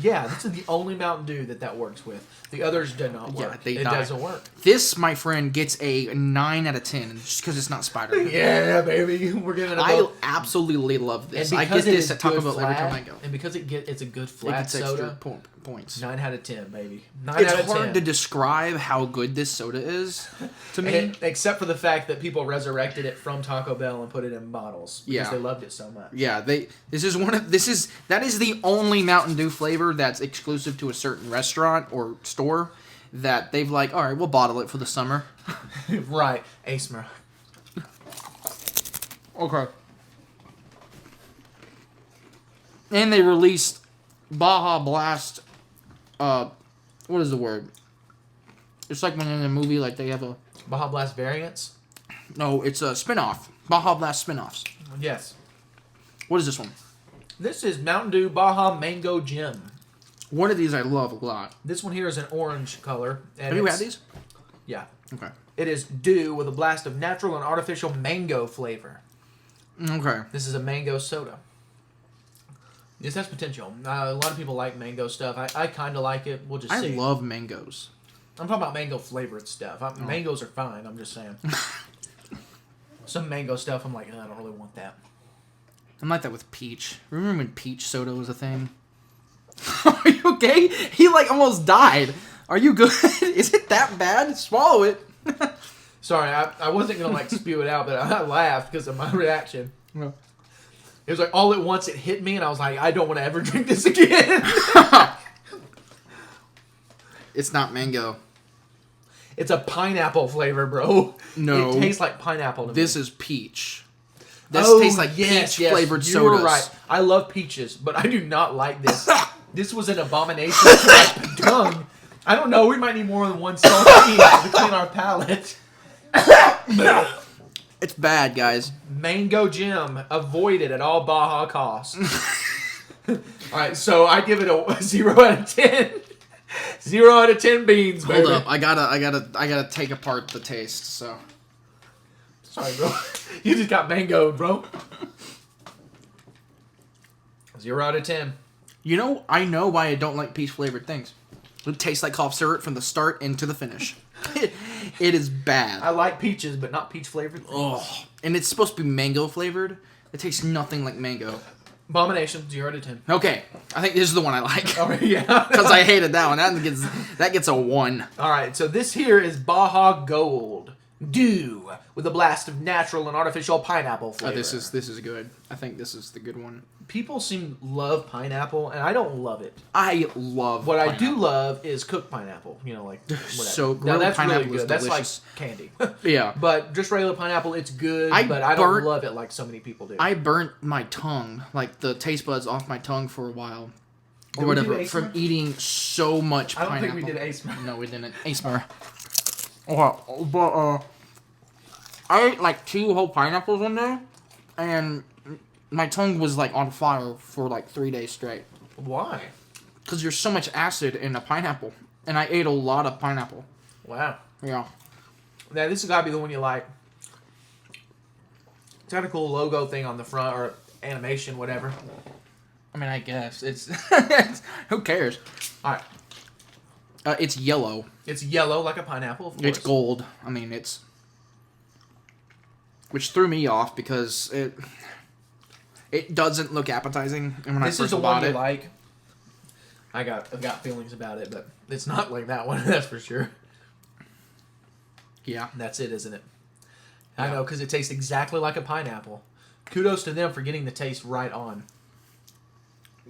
Yeah, this is the only Mountain Dew that works with. The others do not work. they it die. doesn't work. This, my friend, gets a 9 out of 10 just because it's not Spider-Man. Yeah, baby, we're giving it. I absolutely love this. I get this at Taco Bell every time I go. And because it's a good It flat gets extra soda. points. 9 out of 10, baby. 9 It's out of 10. hard to describe how good this soda is to me. Except for the fact that people resurrected it from Taco Bell and put it in bottles because Yeah. they loved it so much. Yeah, that is the only Mountain Dew flavor that's exclusive to a certain restaurant or store that they've like, all right, we'll bottle it for the summer. Right, Acemer. Okay. And they released Baja Blast. What is the word? It's like when in a movie, like they have a. Baja Blast variants? No, it's a spin-off. Baja Blast spin-offs. Yes. What is this one? This is Mountain Dew Baja Mango Gem. One of these I love a lot. This one here is an orange color. And Have you had these? Yeah. Okay. It is Dew with a blast of natural and artificial mango flavor. Okay. This is a mango soda. This has potential. A lot of people like mango stuff. I kind of like it. We'll just I see. love mangoes. I'm talking about mango flavored stuff. Mangoes are fine. I'm just saying. Some mango stuff, I'm like, I don't really want that. I'm like that with peach. Remember when peach soda was a thing? Are you okay? He like almost died. Are you good? Is it that bad? Swallow it. Sorry, I wasn't going to like spew it out, but I laughed because of my reaction. Yeah. It was like all at once it hit me, and I was like, I don't want to ever drink this again. It's not mango. It's a pineapple flavor, bro. No. It tastes like pineapple to me. This is peach. This Oh, tastes like yes, peach flavored you sodas. were right. I love peaches, but I do not like this. This was an abomination to my tongue. I don't know. We might need more than one salty to clean our palate. It's bad, guys. Mango Gem. Avoid it at all Baja costs. All right, so I give it a 0 out of 10. 0 out of 10 beans, baby. Hold up. I gotta take apart the taste. So Sorry, bro. You just got mangoed, bro. 0 out of 10. You know, I know why I don't like peach flavored things. It tastes like cough syrup from the start into the finish. It is bad. I like peaches, but not peach flavored. Oh, and it's supposed to be mango flavored. It tastes nothing like mango. Abomination, 0 out of 10. Okay, I think this is the one I like. All right, yeah. Because I hated that one. That gets a 1. All right, so this here is Baja Gold Dew with a blast of natural and artificial pineapple flavor. Oh, this is good. I think this is the good one. People seem to love pineapple, and I don't love it. I love What pineapple. I do love is cooked pineapple. You know, like whatever. So Now, grilled that's pineapple really is good. That's delicious. like candy. Yeah. But just regular pineapple, it's good. But I don't love it like so many people do. I burnt my tongue, like the taste buds off my tongue for a while. Did Or we do whatever. ASMR? From eating so much I don't pineapple. think we did ASMR. No, we didn't. ASMR. But I ate like 2 whole pineapples one day, and my tongue was like on fire for like 3 days straight. Why? Because there's so much acid in a pineapple, and I ate a lot of pineapple. Wow. Yeah. Now, this has got to be the one you like. It's got a cool logo thing on the front, or animation, whatever. I mean, I guess it's who cares? All right. It's yellow. It's yellow like a pineapple, of course. It's gold. I mean, it's which threw me off because it doesn't look appetizing. And when This I is first the one bought you it, like. I've got feelings about it, but it's not like that one. That's for sure. yeah, That's it, isn't it? I Yeah. know, because it tastes exactly like a pineapple. Kudos to them for getting the taste right on.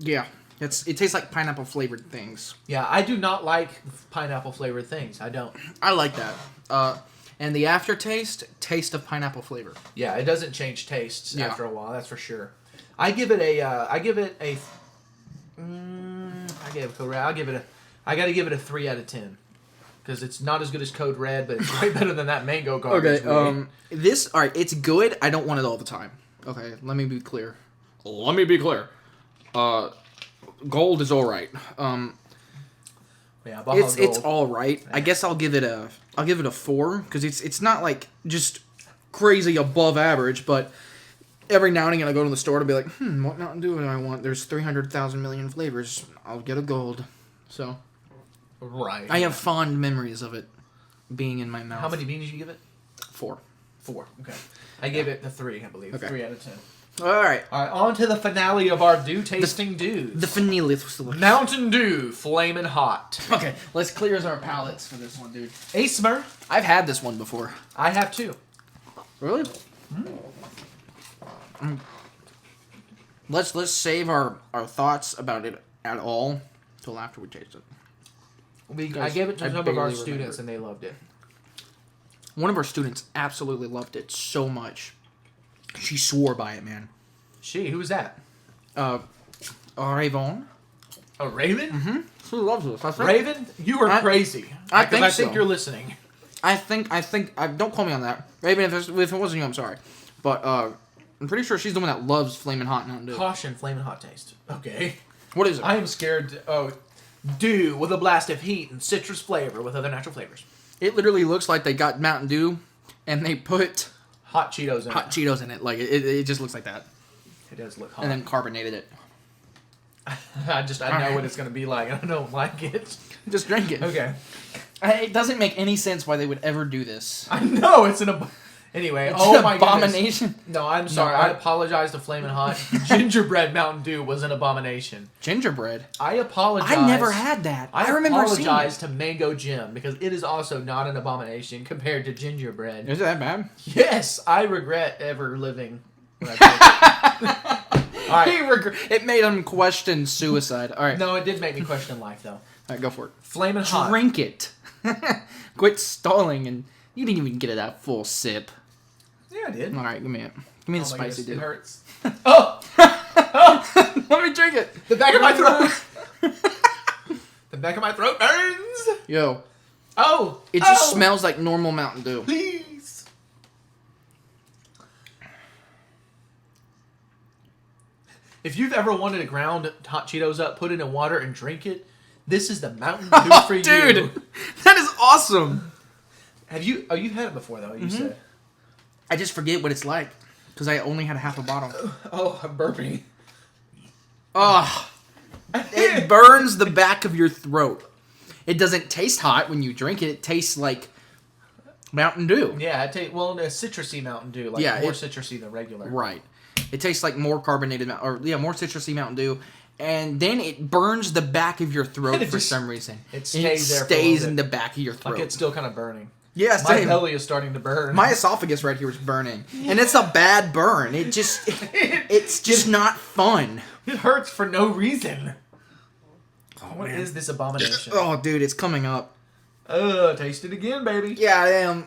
yeah, it tastes like pineapple flavored things. Yeah, I do not like pineapple flavored things. I don't. I like that. And the taste of pineapple flavor. Yeah, it doesn't change tastes Yeah. after a while. That's for sure. I give it a. I gotta give it a 3 out of 10 because it's not as good as Code Red, but it's way better than that mango garbage. Okay. All right. It's good. I don't want it all the time. Okay. Let me be clear. Gold is all right. Yeah, Baja It's Gold. all right. I guess I'll give it a 4 because it's not like just crazy above average, but every now and again I go to the store to be like, what Mountain Dew do I want? There's 300,000 million flavors. I'll get a gold. So Right. I have fond memories of it being in my mouth. How many beans did you give it? 4. 4. Okay. I gave it a 3, I believe. Okay. 3 out of 10. All right. All right, on to the finale of our Dew tasting dews. The finale. Mountain Dew, Flamin' Hot. Okay, let's clear our palates for this one, dude. ASMR. I've had this one before. I have too. Really? Let's save our thoughts about it at all till after we taste it. I gave it to I some of barely our remember students it. and they loved it. One of our students absolutely loved it so much. She swore by it, man. Who was that? Raven. A Raven? Mm-hmm. She loves this. I think, Raven, you are crazy. I Because think I think so. you're listening. I think. Don't call me on that, Raven. If it wasn't you, I'm sorry. But I'm pretty sure she's the one that loves Flamin' Hot Mountain Dew. Caution, Flamin' Hot taste. Okay. What is it? I am scared. Dew with a blast of heat and citrus flavor with other natural flavors. It literally looks like they got Mountain Dew and they put Hot Cheetos in hot it. Cheetos in it. Like it just looks like that, It does look hot. and then carbonated it. I know what it's going to be like. I don't like it. Just drink it. Okay. It doesn't make any sense why they would ever do this. I know it's an anyway. It's Oh an my goodness. abomination. No, I'm sorry. I apologize to Flamin' Hot. Gingerbread Mountain Dew was an abomination. Gingerbread. I apologize. I never had that. I remember seeing apologize it. to Mango Jim because it is also not an abomination compared to gingerbread. Is it that bad? Yes, I regret ever living. When I All right. It made him question suicide. All right. No, it did make me question life though. All right, go for it. Flamin' Hot. Drink it. Quit stalling, and you didn't even get it that full sip. Yeah, I did. All right, give me it. Give me the Oh my spicy goodness, it dude. hurts. Oh! Let me drink it. The back of my throat. The back of my throat burns. Yo, Oh! it just smells like normal Mountain Dew. Please. If you've ever wanted to ground hot Cheetos up, put it in water, and drink it, this is the Mountain Dew for you. Dude, that is awesome. Have you? Oh, you've had it before, though. You said. I just forget what it's like because I only had half a bottle. Oh, I'm burping. Oh, it burns the back of your throat. It doesn't taste hot when you drink it. It tastes like Mountain Dew. Yeah, a citrusy Mountain Dew, like more citrusy than regular. Right. It tastes like more carbonated, more citrusy Mountain Dew, and then it burns the back of your throat for some reason. It stays there. Stays in the back of your throat. Like it's still kind of burning. Yeah, my belly is starting to burn. My esophagus right here is burning, and it's a bad burn. It's just not fun. It hurts for no reason. Oh, what is this abomination? Oh, dude, it's coming up. Taste it again, baby. Yeah, I am.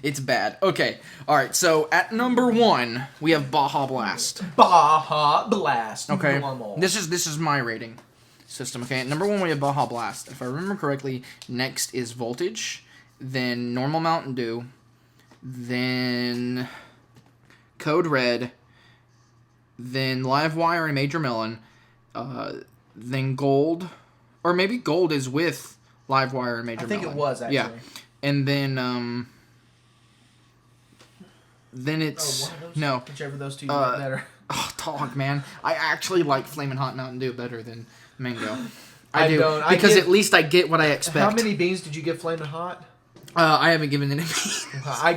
It's bad. Okay, all right. So at number 1, we have Baja Blast. Baja Blast. Okay, Normal. this is my rating system. Okay, at number 1 we have Baja Blast. If I remember correctly, next is Voltage, then Normal Mountain Dew, then Code Red, then Livewire and Major Melon, then Gold, or maybe Gold is with Livewire and Major Melon. I think it was actually. Yeah, and then it's no. Whichever of those two you like better. Oh, dog, man! I actually like Flamin' Hot Mountain Dew better than Mango. I do don't. because at least I get what I expect. How many beans did you give Flamin' Hot? I haven't given it any. I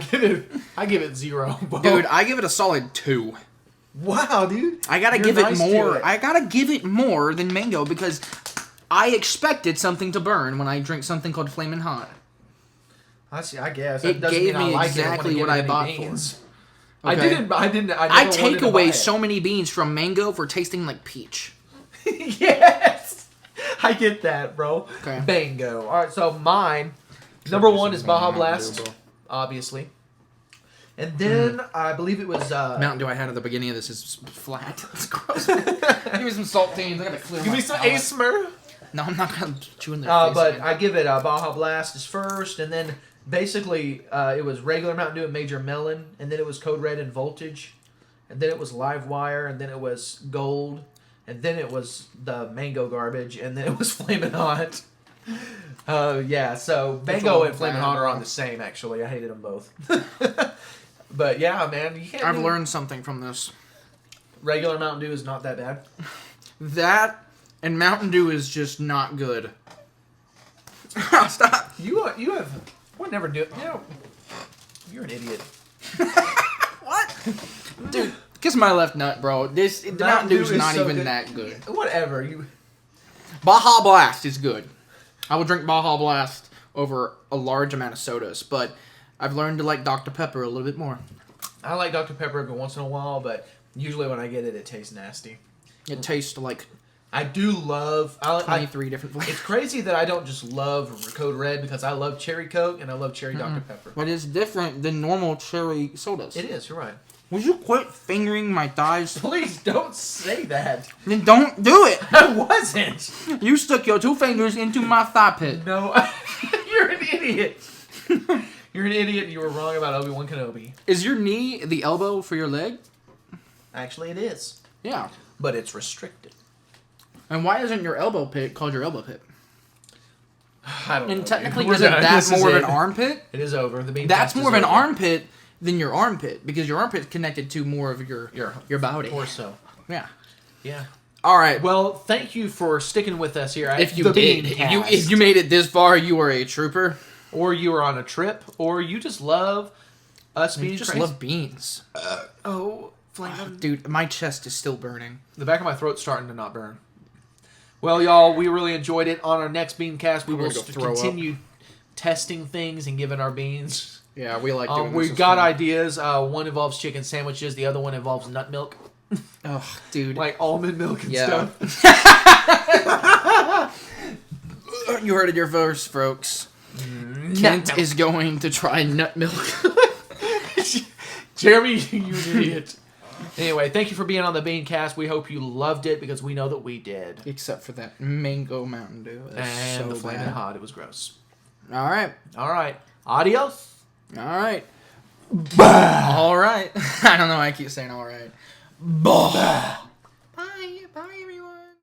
give it 0. Bro. Dude, I give it a solid 2. Wow, dude. I gotta You're give nice it more. to it. I gotta give it more than Mango because I expected something to burn when I drink something called Flamin' Hot. I see. I guess It doesn't gave mean I me like exactly it what when I bought beans. for. Okay. I never take wanted to away buy it. so many beans from Mango for tasting like peach. Yes, I get that, bro. Okay. Bango. All right, so mine number 1 is Baja Blast, obviously, and then I believe it was Mountain Dew I had at the beginning of this is flat. It's gross. Give me some saltines. I gotta clear Give my me some palate. Asmer. No, I'm not gonna chew in their face. But again. I give it Baja Blast is first, and then basically it was regular Mountain Dew and Major Melon, and then it was Code Red and Voltage, and then it was Livewire, and then it was Gold, and then it was the Mango garbage, and then it was Flamin' Hot. Yeah, so Mango and Flamin' Hot are on the same, actually. I hated them both. But yeah, man, you can't. I've learned something from this. Regular Mountain Dew is not that bad. That and Mountain Dew is just not good. Stop. You have. Would never do it. You know, you're an idiot. What? Dude, kiss my left nut, bro. The Mountain Dew is not so even good. that good. Whatever. You. Baja Blast is good. I would drink Baja Blast over a large amount of sodas, but I've learned to like Dr. Pepper a little bit more. I like Dr. Pepper every once in a while, but usually when I get it, it tastes nasty. It tastes like I do love... 23 different flavors. It's crazy that I don't just love Code Red because I love Cherry Coke and I love Cherry Dr. Pepper. But it's different than normal cherry sodas. It is, you're right. Would you quit fingering my thighs? Please don't say that. Then don't do it. I wasn't. You stuck your 2 fingers into my thigh pit. No, you're an idiot. You're an idiot and you were wrong about Obi-Wan Kenobi. Is your knee the elbow for your leg? Actually, it is. Yeah. But it's restricted. And why isn't your elbow pit called your elbow pit? I don't know. And technically, dude. isn't We're done. that This is more of it. an armpit? It is over. The BeanCast That's more is of an over. armpit than your armpit because your armpit's connected to more of your body. Or so. Yeah. Yeah. All right. Well, thank you for sticking with us here. At If you the did, BeanCast. if you made it this far, you are a trooper. Or you were on a trip, or you just love us being You just crazy. love beans. Dude, my chest is still burning. The back of my throat's starting to not burn. Well, y'all, we really enjoyed it. On our next BeanCast, we I'm will gonna go throw continue testing things and giving our beans. Yeah, we like doing this. We've got ideas. One involves chicken sandwiches. The other one involves nut milk. Oh, dude. Like almond milk and Yeah. stuff. You heard it here first, folks. Kent is going to try nut milk. Jeremy, you idiot. Anyway, thank you for being on the BeanCast. We hope you loved it because we know that we did. Except for that mango Mountain Dew. That's And so the flaming bad. hot. It was gross. All right. All right. Adios. All right. All right. I don't know why I keep saying all right. Bye. Bye, everyone.